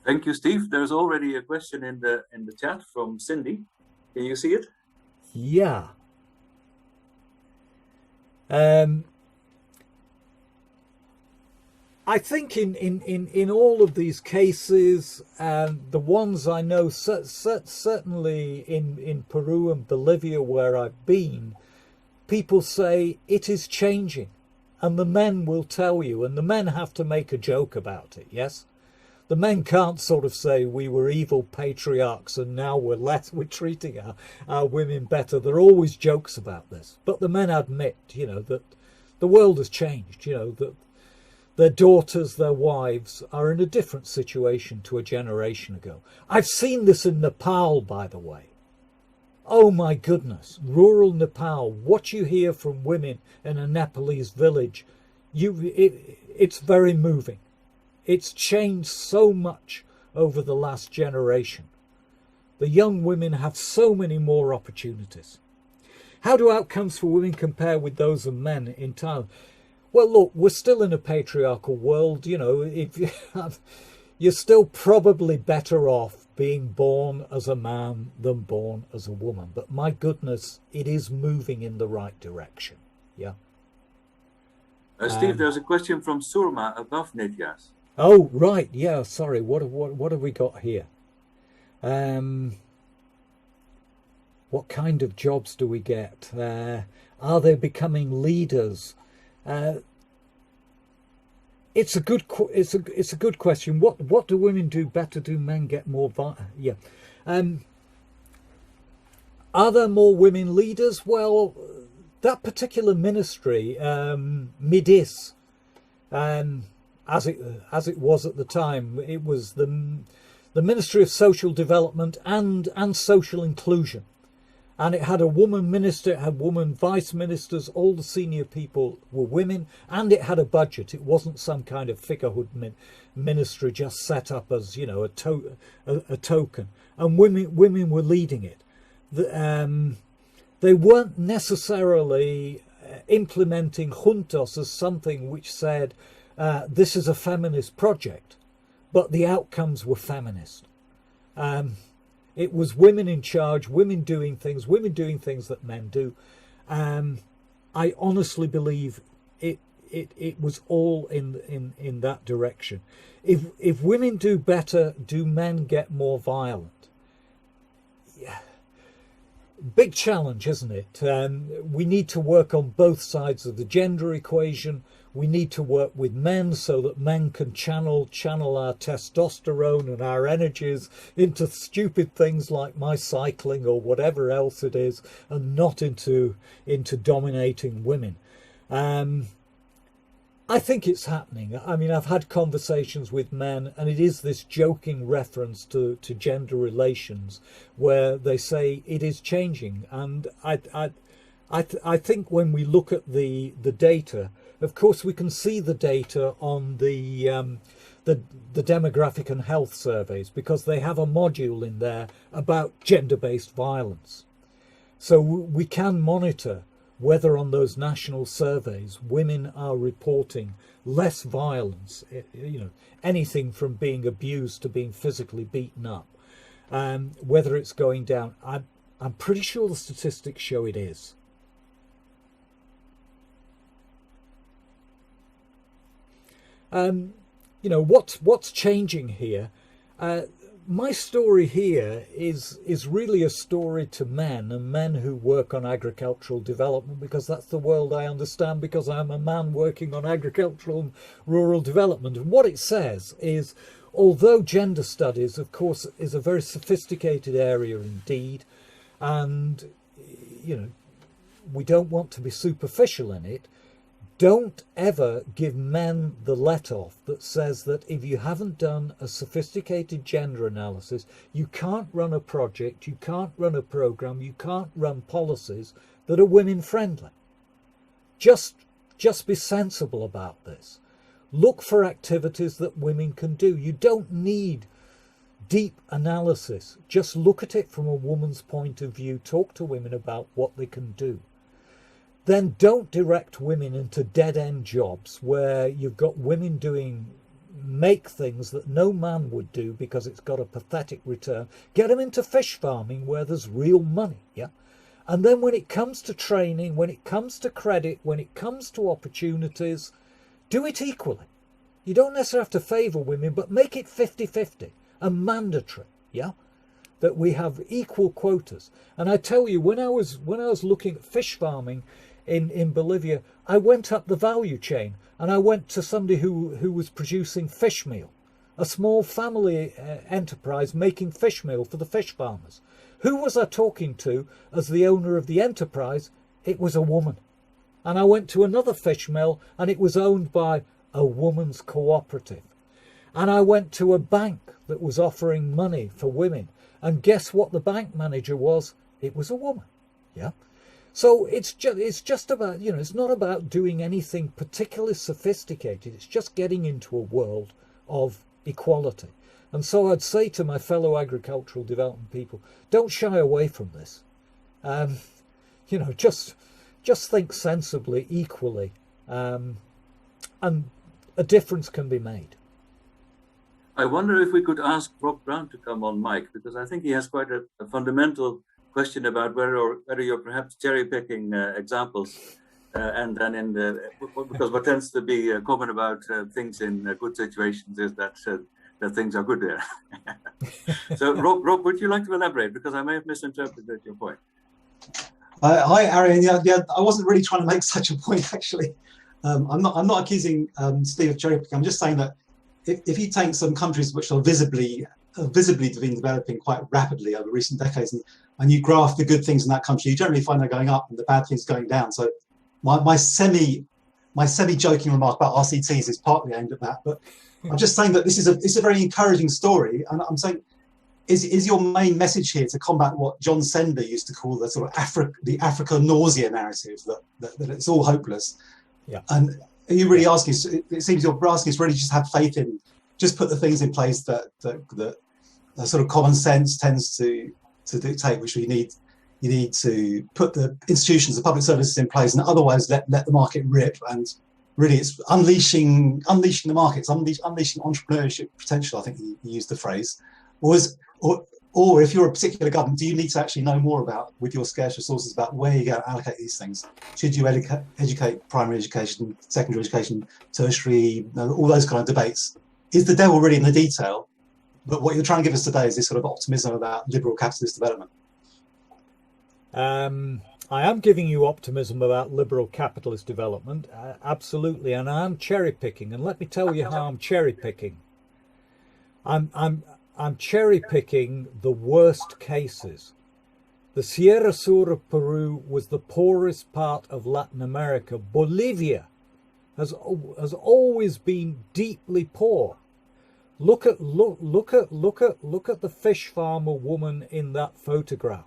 Thank you, Steve. There's already a question in the chat from Cindy. Can you see it? Yeah. I think in all of these cases, the ones I know, certainly in Peru and Bolivia where I've been, people say it is changing, and the men will tell you, and the men have to make a joke about it, yes? The men can't sort of say we were evil patriarchs and now we're treating our women better. There are always jokes about this. But the men admit, that the world has changed, that their daughters, their wives are in a different situation to a generation ago. I've seen this in Nepal, by the way. Oh my goodness, rural Nepal, what you hear from women in a Nepalese village, it's very moving. It's changed so much over the last generation. The young women have so many more opportunities. How do outcomes for women compare with those of men in Thailand? Well, look, we're still in a patriarchal world. You're still probably better off being born as a man than born as a woman. But my goodness, it is moving in the right direction. Yeah. Steve, there's a question from Surma above Nityas. Oh, right. Yeah, sorry. What have we got here? What kind of jobs do we get? Are they becoming leaders? It's a good question. What do women do better? Do men get more? Yeah. Are there more women leaders? Well, that particular ministry, MIDIS, as it was at the time, it was the Ministry of Social Development and Social Inclusion, and it had a woman minister, it had woman vice ministers, all the senior people were women, and it had a budget. It wasn't some kind of figurehood ministry just set up as a token, and women were leading it. They weren't necessarily implementing juntos as something which said, this is a feminist project, but the outcomes were feminist. It was women in charge, women doing things that men do. I honestly believe it was all in that direction. If women do better, do men get more violent? Yeah. Big challenge, isn't it? We need to work on both sides of the gender equation. We need to work with men so that men can channel our testosterone and our energies into stupid things like my cycling or whatever else it is, and not into dominating women. I think it's happening. I mean, I've had conversations with men, and it is this joking reference to gender relations where they say it is changing. And I think when we look at the data, of course, we can see the data on the demographic and health surveys, because they have a module in there about gender-based violence. So we can monitor whether on those national surveys women are reporting less violence, anything from being abused to being physically beaten up, whether it's going down. I'm pretty sure the statistics show it is. What's changing here? My story here is really a story to men, and men who work on agricultural development, because that's the world I understand, because I'm a man working on agricultural and rural development. And what it says is, although gender studies, of course, is a very sophisticated area indeed, and we don't want to be superficial in it, don't ever give men the let-off that says that if you haven't done a sophisticated gender analysis, you can't run a project, you can't run a program, you can't run policies that are women-friendly. Just be sensible about this. Look for activities that women can do. You don't need deep analysis. Just look at it from a woman's point of view. Talk to women about what they can do. Then don't direct women into dead-end jobs where you've got women make things that no man would do because it's got a pathetic return. Get them into fish farming where there's real money, yeah? And then when it comes to training, when it comes to credit, when it comes to opportunities, do it equally. You don't necessarily have to favour women, but make it 50-50 and mandatory, yeah? That we have equal quotas. And I tell you, when I was looking at fish farming in Bolivia, I went up the value chain and I went to somebody who was producing fish meal, a small family enterprise making fish meal for the fish farmers. Who was I talking to as the owner of the enterprise? It was a woman. And I went to another fish mill and it was owned by a woman's cooperative. And I went to a bank that was offering money for women. And guess what the bank manager was? It was a woman. Yeah. So it's just about, you know, it's not about doing anything particularly sophisticated. It's just getting into a world of equality. And so I'd say to my fellow agricultural development people, don't shy away from this. You know, just think sensibly, equally, and a difference can be made. I wonder if we could ask Rob Brown to come on mic, because I think he has quite a fundamental question about whether you're perhaps cherry picking examples, and then because what tends to be common about things in good situations is that things are good there. So Rob, would you like to elaborate, because I may have misinterpreted your point? Hi, Arian. Yeah, I wasn't really trying to make such a point, actually. I'm not accusing Steve of cherry picking. I'm just saying that if you take some countries which are visibly been developing quite rapidly over recent decades, and you graph the good things in that country, you generally find they're going up and the bad things going down. So my semi-joking remark about RCTs is partly aimed at that, but I'm just saying that it's a very encouraging story, and I'm saying, is your main message here to combat what John Sender used to call the sort of the Africa nausea narrative, that it's all hopeless? Yeah. And are you really asking? It seems you're asking us really just have faith in, just put the things in place that sort of common sense tends to dictate, which you need to put the institutions, the public services in place, and otherwise let the market rip. And really, it's unleashing the markets, unleashing entrepreneurship potential. I think you used the phrase. Or if you're a particular government, do you need to actually know more about, with your scarce resources, about where you're going to allocate these things? Should you educate primary education, secondary education, tertiary, all those kind of debates? Is the devil really in the detail? But what you're trying to give us today is this sort of optimism about liberal capitalist development. I am giving you optimism about liberal capitalist development, absolutely, and I'm cherry picking. And let me tell you how I'm cherry picking. I'm cherry picking the worst cases. The Sierra Sur of Peru was the poorest part of Latin America. Bolivia has always been deeply poor. Look at the fish farmer woman in that photograph.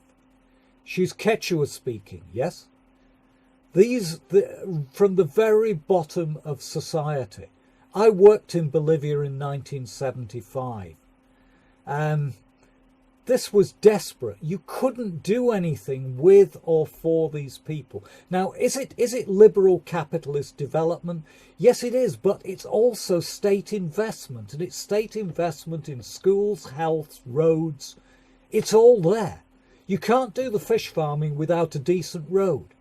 She's Quechua speaking, yes? From the very bottom of society. I worked in Bolivia in 1975. This was desperate. You couldn't do anything with or for these people. Now, is it liberal capitalist development? Yes, it is, but it's also state investment, and it's state investment in schools, health, roads. It's all there. You can't do the fish farming without a decent road.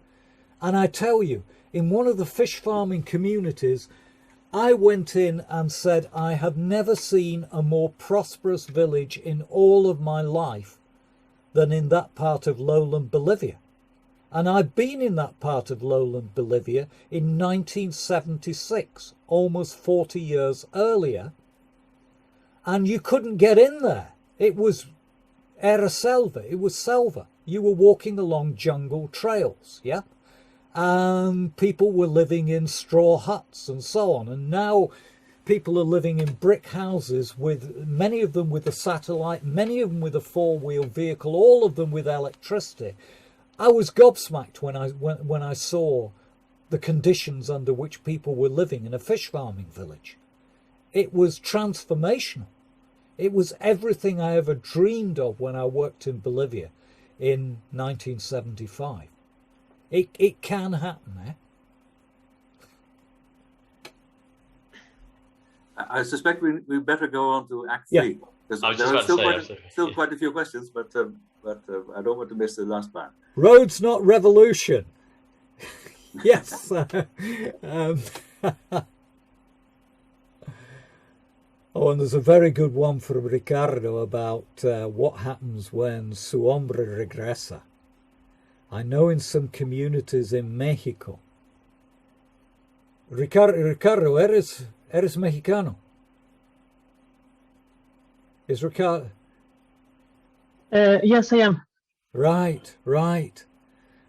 And I tell you, in one of the fish farming communities, I went in and said I had never seen a more prosperous village in all of my life than in that part of lowland Bolivia. And I'd been in that part of lowland Bolivia in 1976, almost 40 years earlier, and you couldn't get in there. It was era selva, it was selva. You were walking along jungle trails, yeah? And people were living in straw huts and so on. And now people are living in brick houses, with many of them with a satellite, many of them with a four-wheel vehicle, all of them with electricity. I was gobsmacked when I saw the conditions under which people were living in a fish farming village. It was transformational. It was everything I ever dreamed of when I worked in Bolivia in 1975. It can happen, eh? I suspect we better go on to Act Yeah. 3. Because I was there just are about to say, still quite a few questions, but I don't want to miss the last part. Roads, not revolution. Yes. Oh, and there's a very good one from Ricardo about what happens when su hombre regresa. I know in some communities in Mexico. Ricardo, eres mexicano? Is Ricardo? Yes, I am. Right, right.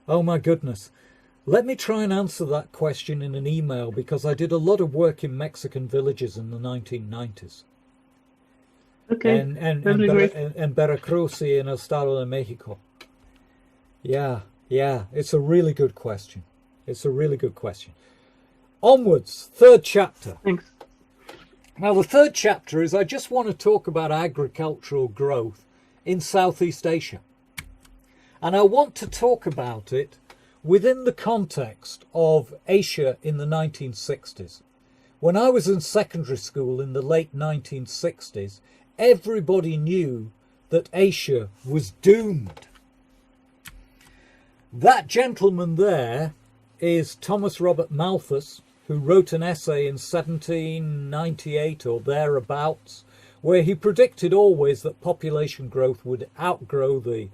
Oh my goodness. Let me try and answer that question in an email, because I did a lot of work in Mexican villages in the 1990s. Okay, And great. Veracruz y en el Estado de Mexico. Yeah, it's a really good question. It's a really good question. Onwards, third chapter. Thanks. Now, the third chapter is I just want to talk about agricultural growth in Southeast Asia. And I want to talk about it within the context of Asia in the 1960s. When I was in secondary school in the late 1960s, everybody knew that Asia was doomed. That gentleman there is Thomas Robert Malthus, who wrote an essay in 1798 or thereabouts, where he predicted always that population growth would outgrow the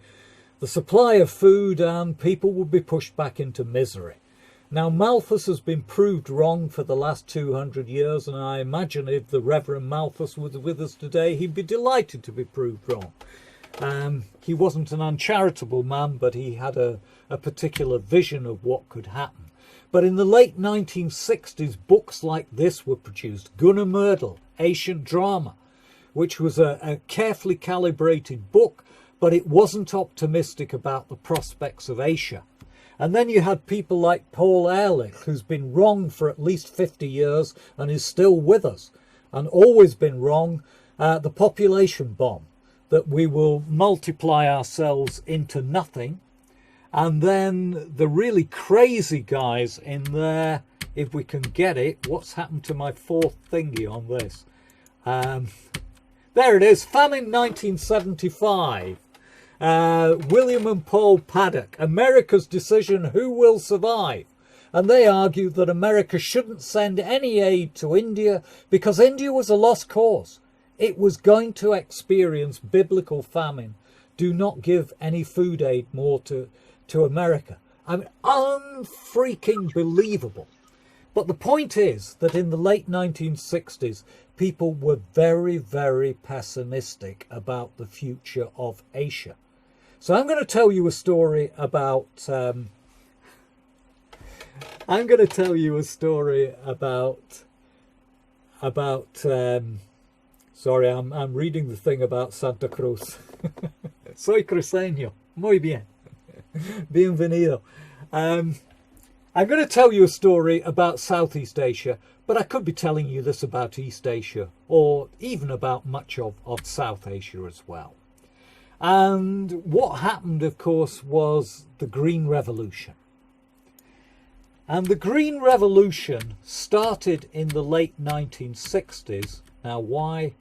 supply of food and people would be pushed back into misery. Now, Malthus has been proved wrong for the last 200 years, and I imagine if the Reverend Malthus was with us today, he'd be delighted to be proved wrong. He wasn't an uncharitable man, but he had a particular vision of what could happen. But in the late 1960s, books like this were produced. Gunnar Myrdal, Ancient Drama, which was a carefully calibrated book, but it wasn't optimistic about the prospects of Asia. And then you had people like Paul Ehrlich, who's been wrong for at least 50 years and is still with us, and always been wrong, the population bomb, that we will multiply ourselves into nothing. And then the really crazy guys in there, if we can get it, what's happened to my fourth thingy on this? There it is, Famine 1975. William and Paul Paddock, America's Decision, Who Will Survive? And they argued that America shouldn't send any aid to India because India was a lost cause. It was going to experience biblical famine. Do not give any food aid more to America. I mean, unfreaking believable. But the point is that in the late 1960s, people were very, very pessimistic about the future of Asia. So I'm going to tell you a story about. Sorry, I'm reading the thing about Santa Cruz. Soy cruceño. Muy bien. Bienvenido. I'm going to tell you a story about Southeast Asia, but I could be telling you this about East Asia, or even about much of South Asia as well. And what happened, of course, was the Green Revolution. And the Green Revolution started in the late 1960s. Now, why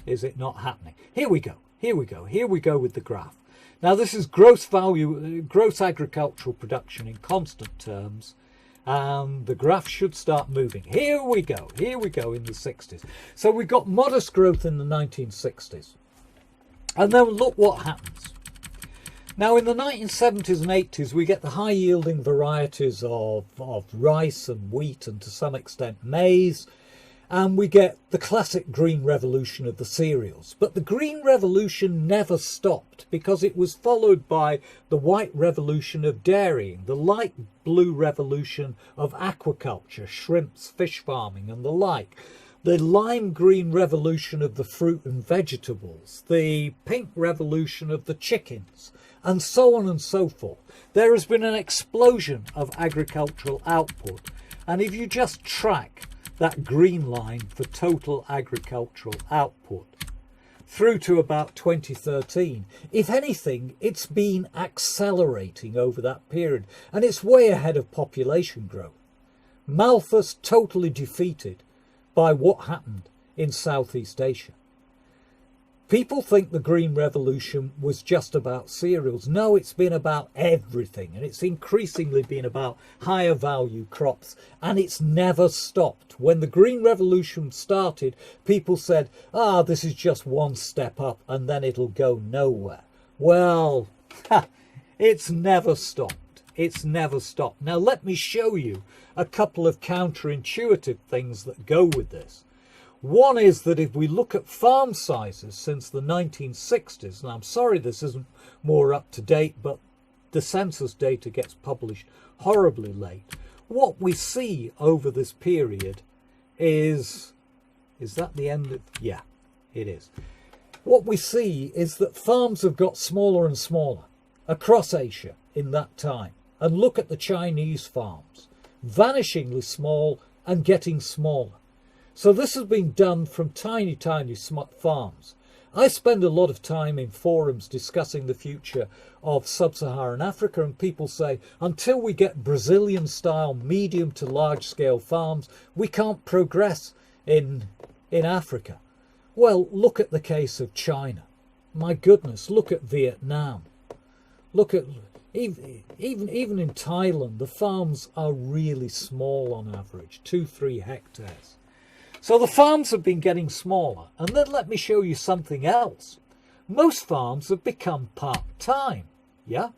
is it not happening? Here we go with the graph. Now, this is gross agricultural production in constant terms, and the graph should start moving. Here we go in the 60s. So we got modest growth in the 1960s. And then look what happens. Now, in the 1970s and 80s, we get the high-yielding varieties of rice and wheat and to some extent maize, and we get the classic green revolution of the cereals. But the green revolution never stopped, because it was followed by the white revolution of dairying, the light blue revolution of aquaculture, shrimps, fish farming and the like, the lime green revolution of the fruit and vegetables, the pink revolution of the chickens, and so on and so forth. There has been an explosion of agricultural output, and if you just track that green line for total agricultural output through to about 2013, if anything, it's been accelerating over that period, and it's way ahead of population growth. Malthus totally defeated by what happened in Southeast Asia. People think the Green Revolution was just about cereals. No, it's been about everything, and it's increasingly been about higher value crops, and it's never stopped. When the Green Revolution started, people said, this is just one step up and then it'll go nowhere. Well, it's never stopped. It's never stopped. Now let me show you a couple of counterintuitive things that go with this. One is that if we look at farm sizes since the 1960s, and I'm sorry this isn't more up to date, but the census data gets published horribly late. What we see over this period is that the end of, yeah, it is. What we see is that farms have got smaller and smaller across Asia in that time. And look at the Chinese farms, vanishingly small and getting smaller. So this has been done from tiny, tiny farms. I spend a lot of time in forums discussing the future of sub-Saharan Africa, and people say, until we get Brazilian-style medium to large-scale farms, we can't progress in Africa. Well, look at the case of China. My goodness, look at Vietnam. Look at, even in Thailand, the farms are really small on average, 2-3 hectares. So the farms have been getting smaller. And then let me show you something else. Most farms have become part-time. Yeah?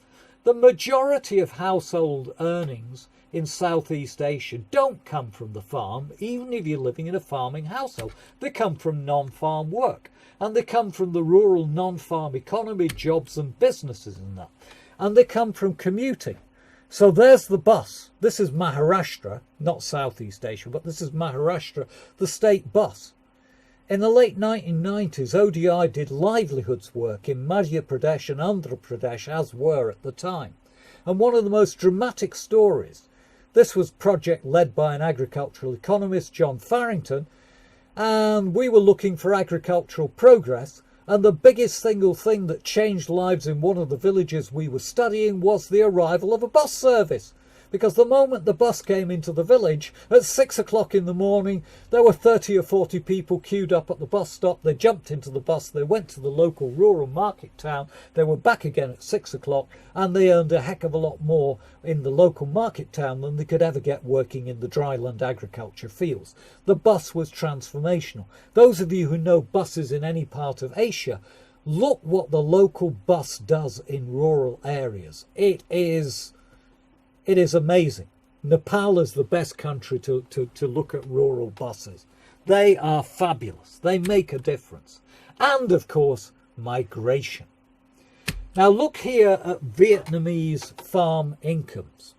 The majority of household earnings in Southeast Asia don't come from the farm, even if you're living in a farming household. They come from non-farm work. And they come from the rural non-farm economy, jobs and businesses and that. And they come from commuting. So there's the bus. This is Maharashtra, not Southeast Asia, but this is Maharashtra, the state bus. In the late 1990s, ODI did livelihoods work in Madhya Pradesh and Andhra Pradesh, as were at the time. And one of the most dramatic stories, this was a project led by an agricultural economist, John Farrington, and we were looking for agricultural progress. And the biggest single thing that changed lives in one of the villages we were studying was the arrival of a bus service. Because the moment the bus came into the village, at 6 o'clock in the morning, there were 30 or 40 people queued up at the bus stop. They jumped into the bus, they went to the local rural market town, they were back again at 6 o'clock, and they earned a heck of a lot more in the local market town than they could ever get working in the dryland agriculture fields. The bus was transformational. Those of you who know buses in any part of Asia, look what the local bus does in rural areas. It is amazing. Nepal is the best country to look at rural buses. They are fabulous. They make a difference. And of course, migration. Now look here at Vietnamese farm incomes.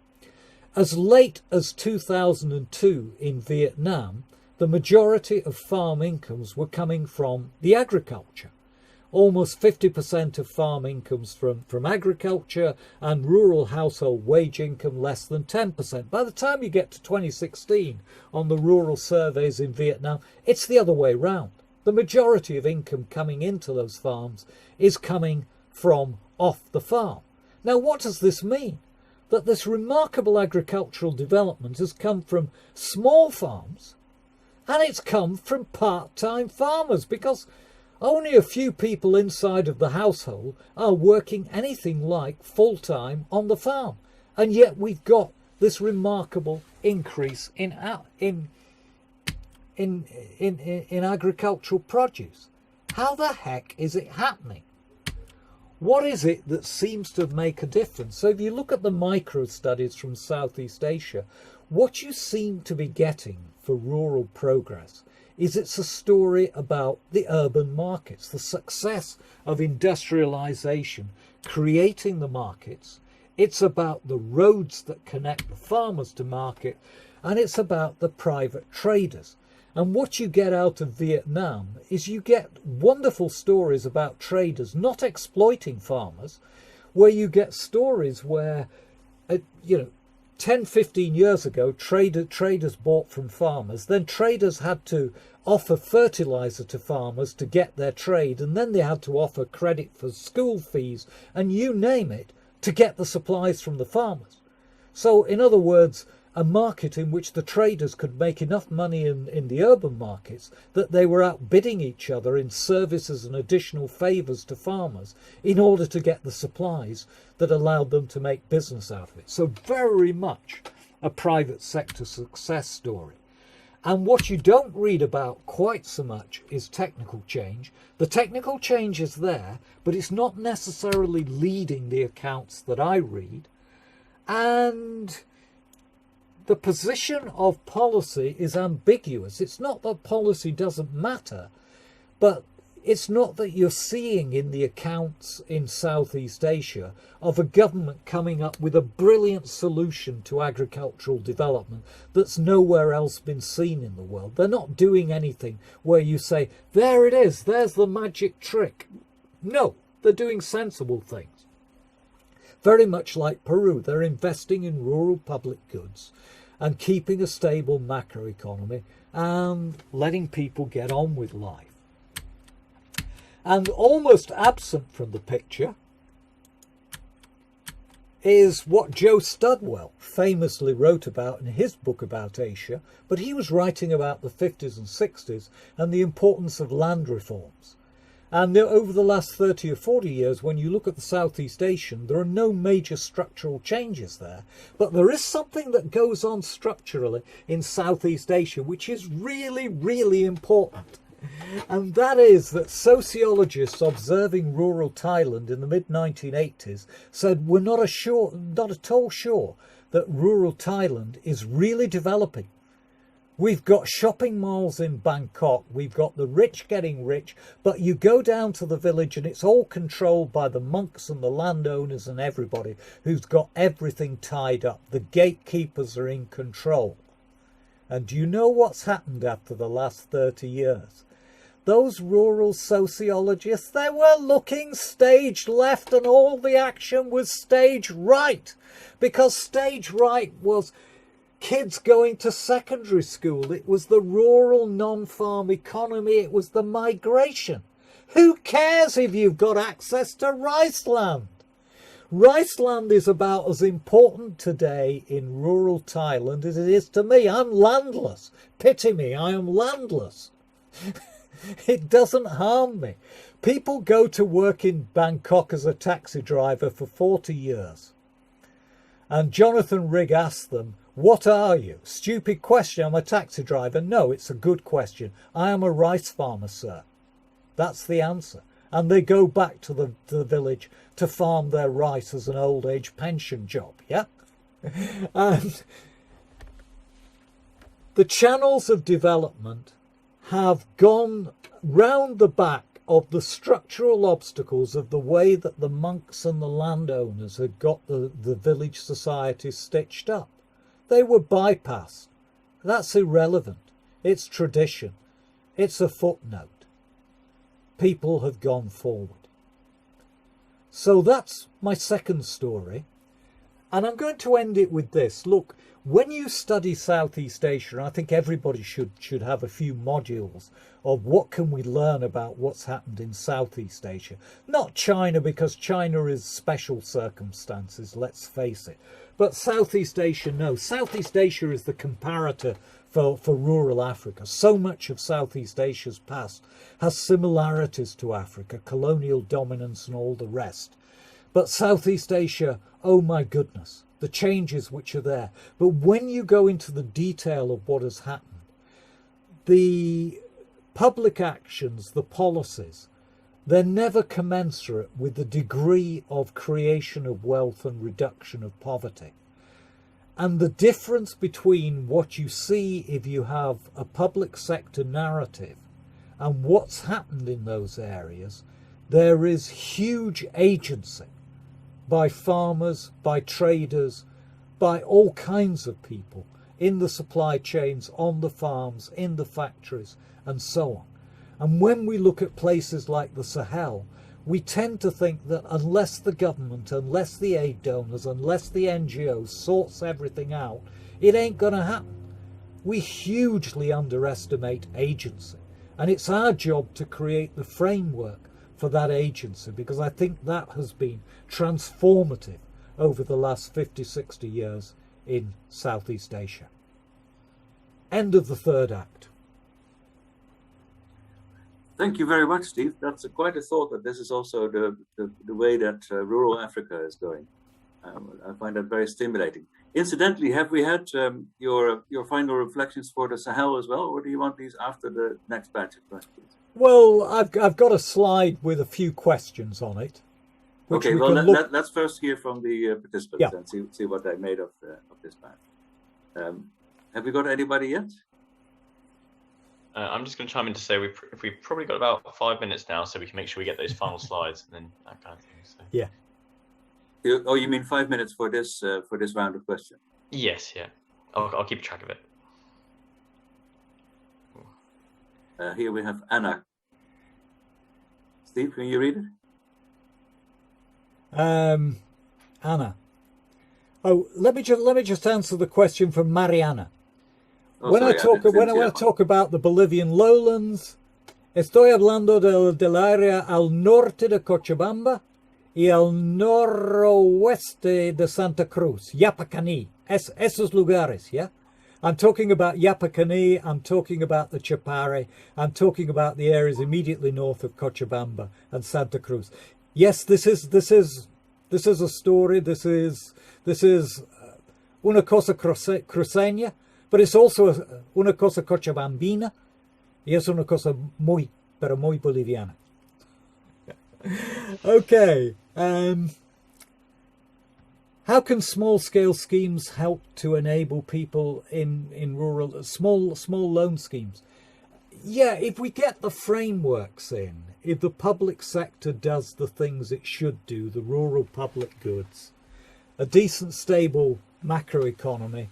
As late as 2002 in Vietnam, the majority of farm incomes were coming from the agriculture. Almost 50% of farm incomes from agriculture, and rural household wage income less than 10%. By the time you get to 2016 on the rural surveys in Vietnam, it's the other way round. The majority of income coming into those farms is coming from off the farm. Now, what does this mean? That this remarkable agricultural development has come from small farms, and it's come from part-time farmers, because only a few people inside of the household are working anything like full-time on the farm. And yet we've got this remarkable increase in agricultural produce. How the heck is it happening? What is it that seems to make a difference? So if you look at the micro studies from Southeast Asia, what you seem to be getting for rural progress is it's a story about the urban markets, the success of industrialization, creating the markets. It's about the roads that connect the farmers to market, and it's about the private traders. And what you get out of Vietnam is you get wonderful stories about traders not exploiting farmers, where you get stories where, 10, 15 years ago, traders bought from farmers. Then traders had to offer fertilizer to farmers to get their trade. And then they had to offer credit for school fees and you name it to get the supplies from the farmers. So in other words, a market in which the traders could make enough money in the urban markets that they were outbidding each other in services and additional favours to farmers in order to get the supplies that allowed them to make business out of it. So very much a private sector success story. And what you don't read about quite so much is technical change. The technical change is there, but it's not necessarily leading the accounts that I read. And the position of policy is ambiguous. It's not that policy doesn't matter, but it's not that you're seeing in the accounts in Southeast Asia of a government coming up with a brilliant solution to agricultural development that's nowhere else been seen in the world. They're not doing anything where you say, there it is, there's the magic trick. No, they're doing sensible things. Very much like Peru, they're investing in rural public goods and keeping a stable macroeconomy and letting people get on with life. And almost absent from the picture is what Joe Studwell famously wrote about in his book about Asia, but he was writing about the 50s and 60s and the importance of land reforms. And over the last 30 or 40 years, when you look at the Southeast Asian, there are no major structural changes there. But there is something that goes on structurally in Southeast Asia, which is really, really important. And that is that sociologists observing rural Thailand in the mid-1980s said we're not at all sure that rural Thailand is really developing. We've got shopping malls in Bangkok, we've got the rich getting rich, but you go down to the village and it's all controlled by the monks and the landowners and everybody who's got everything tied up. The gatekeepers are in control. And do you know what's happened after the last 30 years? Those rural sociologists, they were looking stage left and all the action was stage right. Because stage right was kids going to secondary school. It was the rural non-farm economy. It was the migration. Who cares if you've got access to rice land? Rice land is about as important today in rural Thailand as it is to me. I'm landless. Pity me, I am landless. It doesn't harm me. People go to work in Bangkok as a taxi driver for 40 years. And Jonathan Rigg asked them, what are you? Stupid question, I'm a taxi driver. No, it's a good question. I am a rice farmer, sir. That's the answer. And they go back to the village to farm their rice as an old age pension job, yeah? And the channels of development have gone round the back of the structural obstacles of the way that the monks and the landowners had got the village society stitched up. They were bypassed. That's irrelevant. It's tradition. It's a footnote. People have gone forward. So that's my second story. And I'm going to end it with this. Look, when you study Southeast Asia, and I think everybody should have a few modules of what can we learn about what's happened in Southeast Asia. Not China, because China is special circumstances, let's face it. But Southeast Asia, no. Southeast Asia is the comparator for rural Africa. So much of Southeast Asia's past has similarities to Africa, colonial dominance and all the rest. But Southeast Asia, oh my goodness, the changes which are there. But when you go into the detail of what has happened, the public actions, the policies, they're never commensurate with the degree of creation of wealth and reduction of poverty. And the difference between what you see if you have a public sector narrative and what's happened in those areas, there is huge agency by farmers, by traders, by all kinds of people in the supply chains, on the farms, in the factories, and so on. And when we look at places like the Sahel, we tend to think that unless the government, unless the aid donors, unless the NGOs sorts everything out, it ain't going to happen. We hugely underestimate agency. And it's our job to create the framework for that agency, because I think that has been transformative over the last 50, 60 years in Southeast Asia. End of the third act. Thank you very much, Steve. That's quite a thought that this is also the way that rural Africa is going. I find that very stimulating. Incidentally, have we had your final reflections for the Sahel as well, or do you want these after the next batch of questions? Well, I've got a slide with a few questions on it. Okay, well, let's first hear from the participants and see what they made of this batch. Have we got anybody yet? I'm just going to chime in to say we've probably got about 5 minutes now, so we can make sure we get those final slides and then that kind of thing. So. Yeah. Oh, you mean 5 minutes for this round of questions? Yes, yeah. I'll keep track of it. Here we have Anna. Steve, can you read it? Anna. Oh, let me just answer the question from Mariana. When I talk about the Bolivian lowlands, estoy hablando del área al norte de Cochabamba y al noroeste de Santa Cruz, Yapacaní, esos lugares, yeah? I'm talking about Yapacaní, I'm talking about the Chapare, I'm talking about the areas immediately north of Cochabamba and Santa Cruz. Yes, this is a story, this is una cosa cruceña, but it's also una cosa cochabambina y es una cosa muy boliviana. Okay. How can small-scale schemes help to enable people in rural, small loan schemes? Yeah, if we get the frameworks in, if the public sector does the things it should do, the rural public goods, a decent, stable macroeconomy,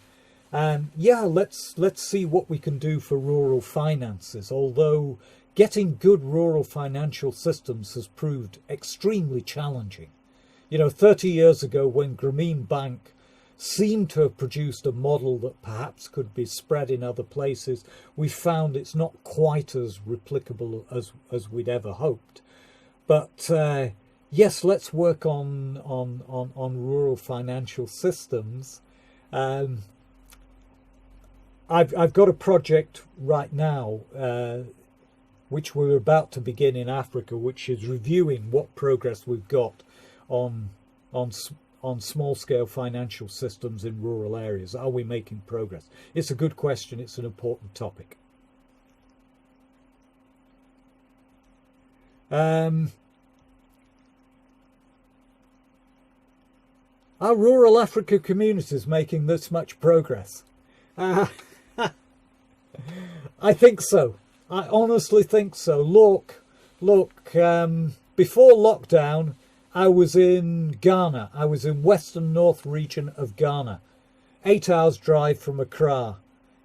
yeah, let's see what we can do for rural finances, although getting good rural financial systems has proved extremely challenging. You know, 30 years ago, when Grameen Bank seemed to have produced a model that perhaps could be spread in other places, we found it's not quite as replicable as we'd ever hoped. But yes, let's work on rural financial systems. I've got a project right now, which we're about to begin in Africa, which is reviewing what progress we've got on small-scale financial systems in rural areas. Are we making progress? It's a good question. It's an important topic. Are rural Africa communities making this much progress? I think so. I honestly think so. Look, before lockdown, I was in Ghana. I was in western north region of Ghana, 8 hours drive from Accra,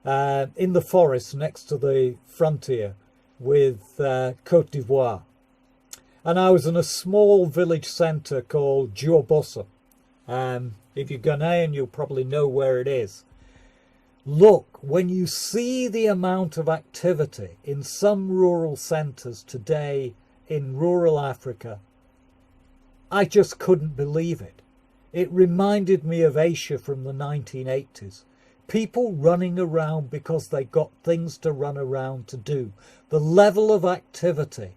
in the forest next to the frontier with Côte d'Ivoire. And I was in a small village centre called Diobosso. If you're Ghanaian, you'll probably know where it is. Look, when you see the amount of activity in some rural centres today in rural Africa, I just couldn't believe it. It reminded me of Asia from the 1980s. People running around because they got things to run around to do. The level of activity.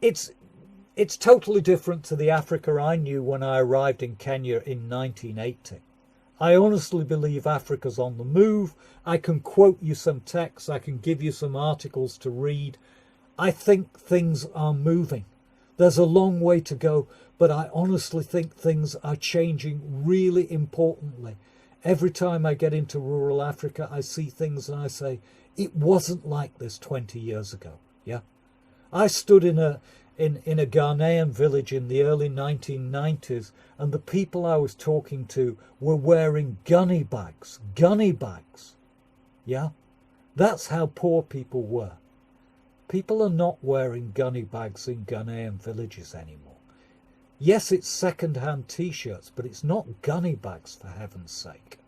It's totally different to the Africa I knew when I arrived in Kenya in 1980. I honestly believe Africa's on the move. I can quote you some texts. I can give you some articles to read. I think things are moving. There's a long way to go, but I honestly think things are changing really importantly. Every time I get into rural Africa, I see things and I say, it wasn't like this 20 years ago. Yeah, I stood in a Ghanaian village in the early 1990s, and the people I was talking to were wearing gunny bags. Yeah, that's how poor people were. People are not wearing gunny bags in Ghanaian villages anymore. Yes, it's second-hand t-shirts, but it's not gunny bags, for heaven's sake.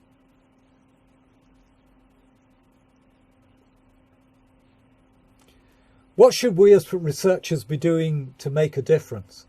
What should we as researchers be doing to make a difference?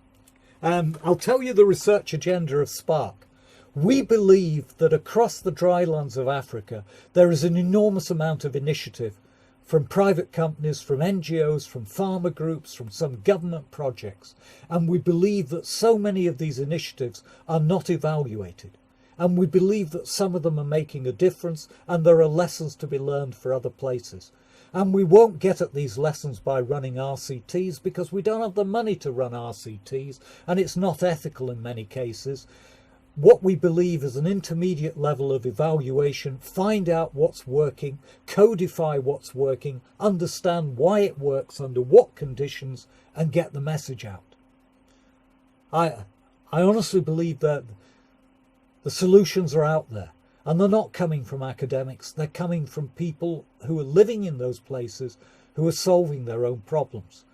I'll tell you the research agenda of Spark. We believe that across the drylands of Africa, there is an enormous amount of initiative from private companies, from NGOs, from farmer groups, from some government projects. And we believe that so many of these initiatives are not evaluated. And we believe that some of them are making a difference and there are lessons to be learned for other places. And we won't get at these lessons by running RCTs because we don't have the money to run RCTs and it's not ethical in many cases. What we believe is an intermediate level of evaluation, find out what's working, codify what's working, understand why it works, under what conditions, and get the message out. I honestly believe that the solutions are out there, and they're not coming from academics, they're coming from people who are living in those places, who are solving their own problems.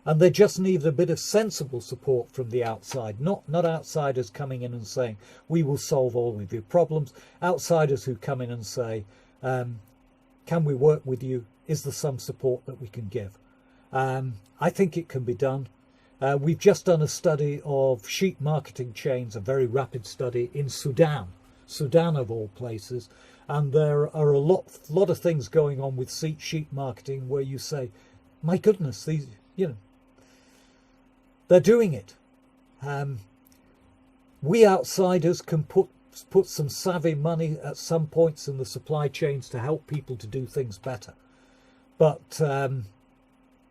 And they just need a bit of sensible support from the outside, not outsiders coming in and saying, we will solve all of your problems. Outsiders who come in and say, can we work with you? Is there some support that we can give? I think it can be done. We've just done a study of sheep marketing chains, a very rapid study in Sudan of all places. And there are a lot of things going on with sheep marketing where you say, my goodness, these, they're doing it. We outsiders can put some savvy money at some points in the supply chains to help people to do things better. But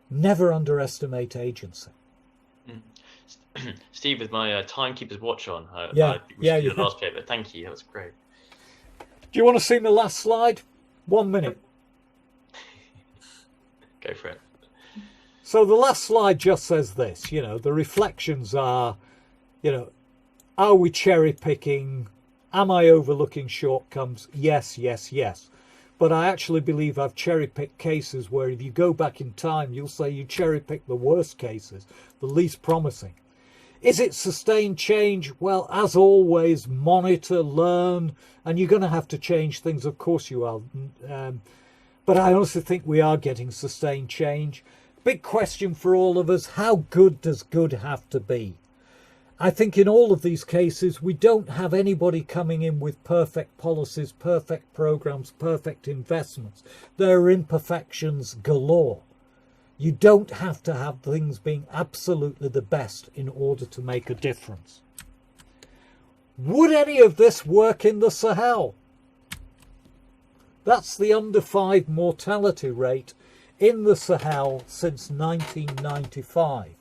never underestimate agency. Steve, with my timekeeper's watch on, Yeah. the last paper. Thank you, that was great. Do you want to see my last slide? 1 minute. Go for it. So the last slide just says this, the reflections are, are we cherry picking? Am I overlooking shortcomings? Yes, yes, yes. But I actually believe I've cherry picked cases where if you go back in time, you'll say you cherry picked the worst cases, the least promising. Is it sustained change? Well, as always, monitor, learn, and you're going to have to change things. Of course you are. But I also think we are getting sustained change. Big question for all of us, how good does good have to be? I think in all of these cases, we don't have anybody coming in with perfect policies, perfect programs, perfect investments. There are imperfections galore. You don't have to have things being absolutely the best in order to make a difference. Would any of this work in the Sahel? That's the under 5 mortality rate in the Sahel since 1995.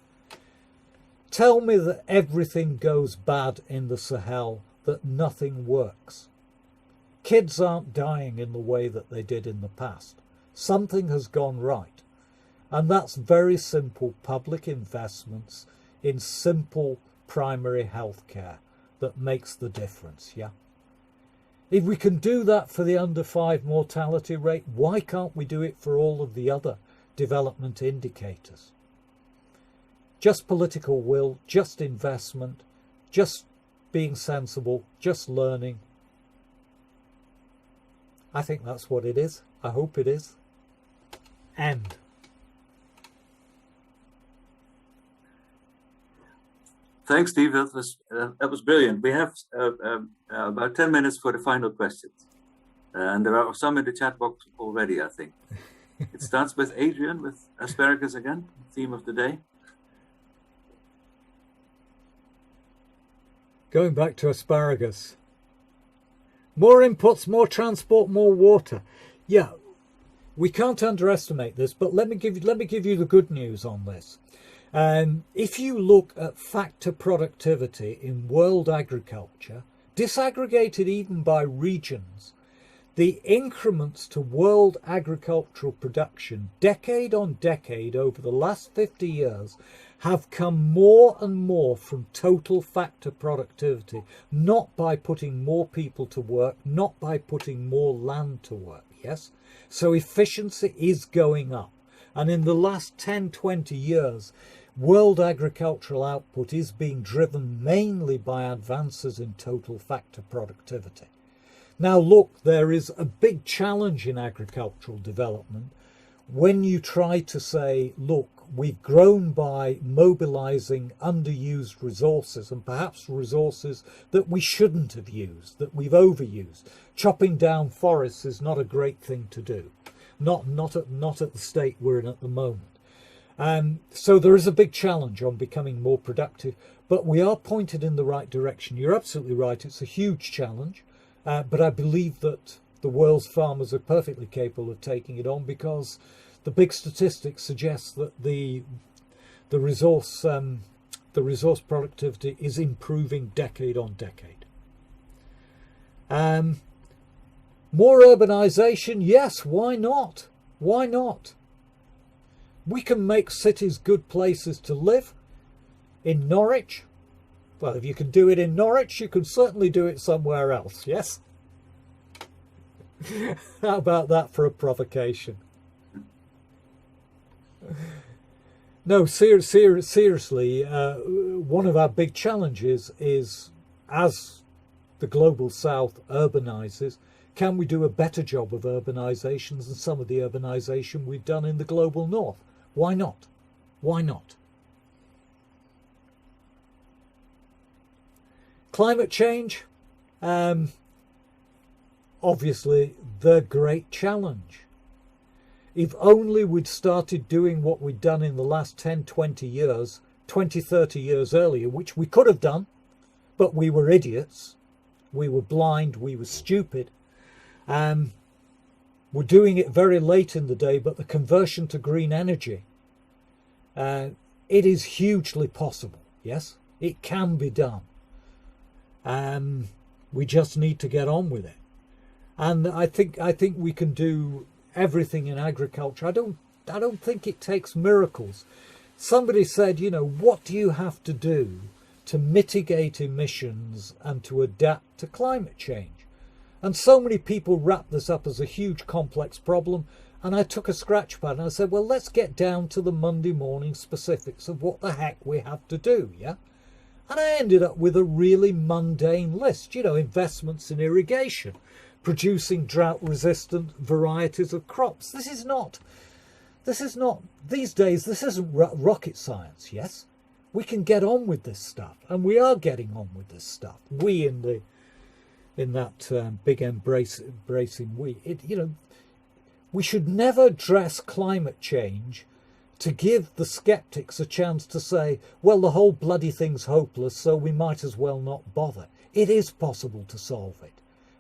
Tell me that everything goes bad in the Sahel, that nothing works. Kids aren't dying in the way that they did in the past. Something has gone right. And that's very simple public investments in simple primary health care that makes the difference, yeah? If we can do that for the under 5 mortality rate, why can't we do it for all of the other development indicators? Just political will, just investment, just being sensible, just learning. I think that's what it is. I hope it is. End. Thanks, Steve. That was brilliant. We have about 10 minutes for the final questions. And there are some in the chat box already, I think. It starts with Adrian, with asparagus again, theme of the day. Going back to asparagus. More inputs, more transport, more water. Yeah, we can't underestimate this, but let me give you the good news on this. If you look at factor productivity in world agriculture, disaggregated even by regions, the increments to world agricultural production decade on decade over the last 50 years have come more and more from total factor productivity, not by putting more people to work, not by putting more land to work, yes? So efficiency is going up. And in the last 10, 20 years, world agricultural output is being driven mainly by advances in total factor productivity. Now look, there is a big challenge in agricultural development when you try to say, look, we've grown by mobilizing underused resources, and perhaps resources that we shouldn't have used, that we've overused. Chopping down forests is not a great thing to do, not at the state we're in at the moment. So there is a big challenge on becoming more productive, but we are pointed in the right direction. You're absolutely right, it's a huge challenge, but I believe that the world's farmers are perfectly capable of taking it on, because the big statistics suggest that the resource productivity is improving decade on decade. More urbanization, yes, why not? Why not? We can make cities good places to live. In Norwich, well, if you can do it in Norwich, you can certainly do it somewhere else, yes? How about that for a provocation? No, seriously, one of our big challenges is, as the global south urbanizes, can we do a better job of urbanization than some of the urbanization we've done in the global north? Why not? Why not? Climate change, obviously the great challenge. If only we'd started doing what we'd done in the last 10, 20 years, 20, 30 years earlier, which we could have done, but we were idiots, we were blind, we were stupid. We're doing it very late in the day, but the conversion to green energy, it is hugely possible, yes? It can be done. We just need to get on with it. And I think we can do everything in agriculture. I don't think it takes miracles. Somebody said, you know, what do you have to do to mitigate emissions and to adapt to climate change? And so many people wrap this up as a huge complex problem. And I took a scratch pad and I said, well, let's get down to the Monday morning specifics of what the heck we have to do, yeah? And I ended up with a really mundane list, you know, investments in irrigation, producing drought-resistant varieties of crops. This is not, these days, this isn't rocket science, yes? We can get on with this stuff, and we are getting on with this stuff. We in that big embracing we. You know, we should never address climate change to give the skeptics a chance to say, well, the whole bloody thing's hopeless, so we might as well not bother. It is possible to solve it.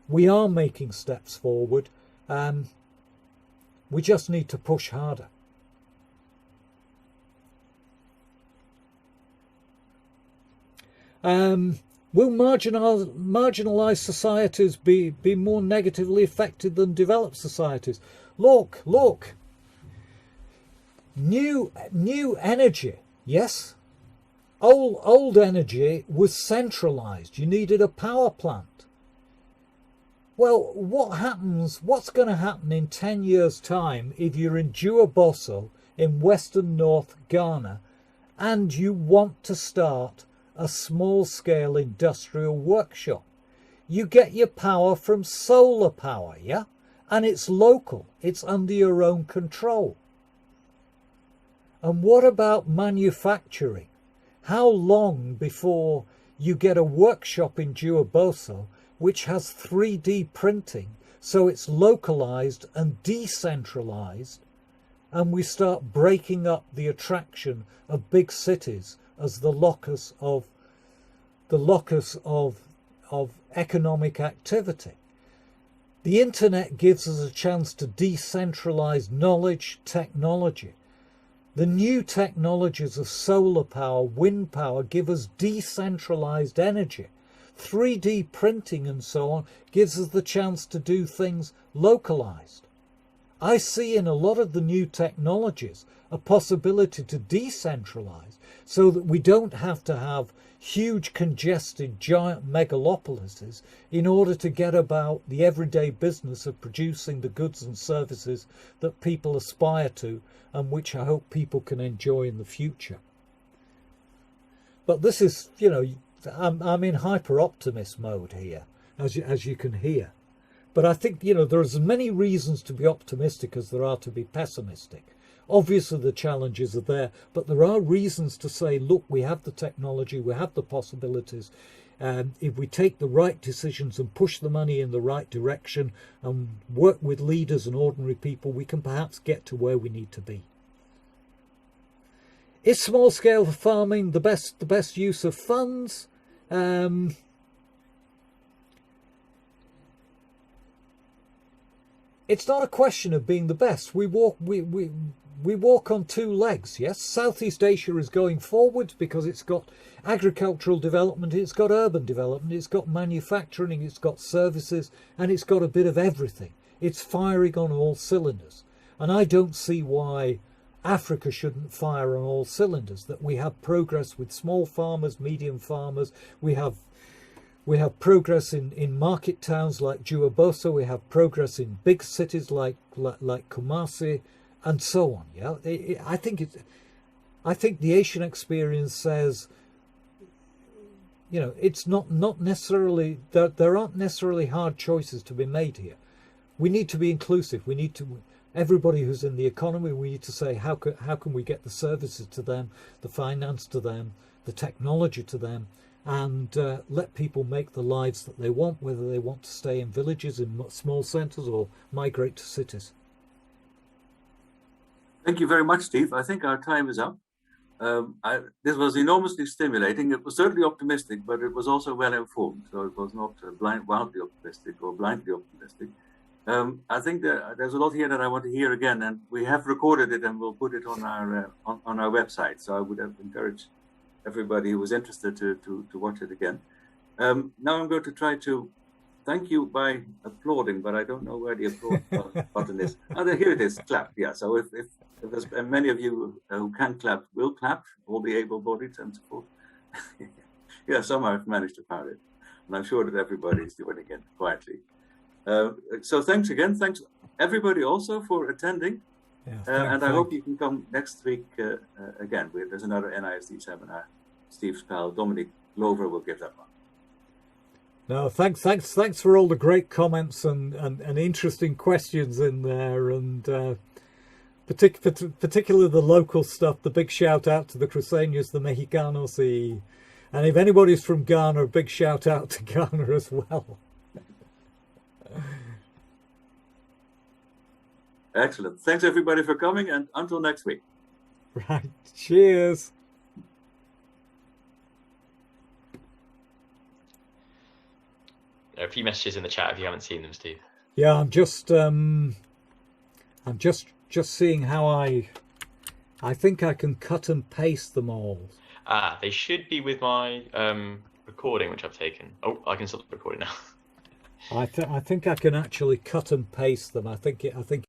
We are making steps forward. We just need to push harder. Will marginalised societies be more negatively affected than developed societies? Look. New energy, yes? Old energy was centralised. You needed a power plant. Well, what's going to happen in 10 years' time if you're in Duaboso in western North Ghana and you want to start a small-scale industrial workshop? You get your power from solar power, yeah? And it's local. It's under your own control. And what about manufacturing? How long before you get a workshop in Duaboso which has 3D printing, so it's localized and decentralized, and we start breaking up the attraction of big cities as the locus of economic activity? The internet gives us a chance to decentralize knowledge, technology. The new technologies of solar power, wind power give us decentralized energy. 3D printing and so on gives us the chance to do things localized. I see in a lot of the new technologies a possibility to decentralize so that we don't have to have huge congested giant megalopolises in order to get about the everyday business of producing the goods and services that people aspire to and which I hope people can enjoy in the future. But this is, you know, I'm in hyper-optimist mode here, as you can hear. But I think, you know, there are as many reasons to be optimistic as there are to be pessimistic. Obviously the challenges are there, but there are reasons to say, look, we have the technology, we have the possibilities. If we take the right decisions and push the money in the right direction and work with leaders and ordinary people, we can perhaps get to where we need to be. Is small scale farming the best use of funds? It's not a question of being the best. We walk on two legs. Yes, Southeast Asia is going forward because it's got agricultural development, it's got urban development, it's got manufacturing, it's got services, and it's got a bit of everything. It's firing on all cylinders. And I don't see why Africa shouldn't fire on all cylinders, that we have progress with small farmers, medium farmers, we have progress in market towns like Juabosa, we have progress in big cities like Kumasi, and so on. Yeah, I think the Asian experience says, you know, it's not necessarily there aren't necessarily hard choices to be made here. We need to be inclusive. We need to, everybody who's in the economy, we need to say how can we get the services to them, the finance to them, the technology to them, and let people make the lives that they want, whether they want to stay in villages, in small centres, or migrate to cities. Thank you very much, Steve. I think our time is up. This was enormously stimulating. It was certainly optimistic, but it was also well informed. So it was not wildly optimistic or blindly optimistic. I think there's a lot here that I want to hear again, and we have recorded it and we'll put it on our website. So I would encourage everybody who was interested to watch it again. Now I'm going to try to thank you by applauding, but I don't know where the applaud button is. Oh, here it is, clap. Yeah, so if there's many of you who can clap, will clap, all the able-bodied and so forth. Yeah, somehow I've managed to find it. And I'm sure that everybody is doing it again quietly. So thanks again. Thanks everybody also for attending. Yeah, and I hope you can come next week again. There's another NISD seminar. Steve's pal Dominic Glover will give that one. No, thanks for all the great comments and interesting questions in there, and particularly the local stuff. The big shout out to the Cruceños, the Mexicanos, and if anybody's from Ghana, a big shout out to Ghana as well. Excellent. Thanks everybody for coming, and until next week. Right. Cheers. There are a few messages in the chat if you haven't seen them, Steve. Yeah, I'm just seeing how I think I can cut and paste them all. They should be with my recording, which I've taken. Oh, I can stop the recording now. I think I can actually cut and paste them. I think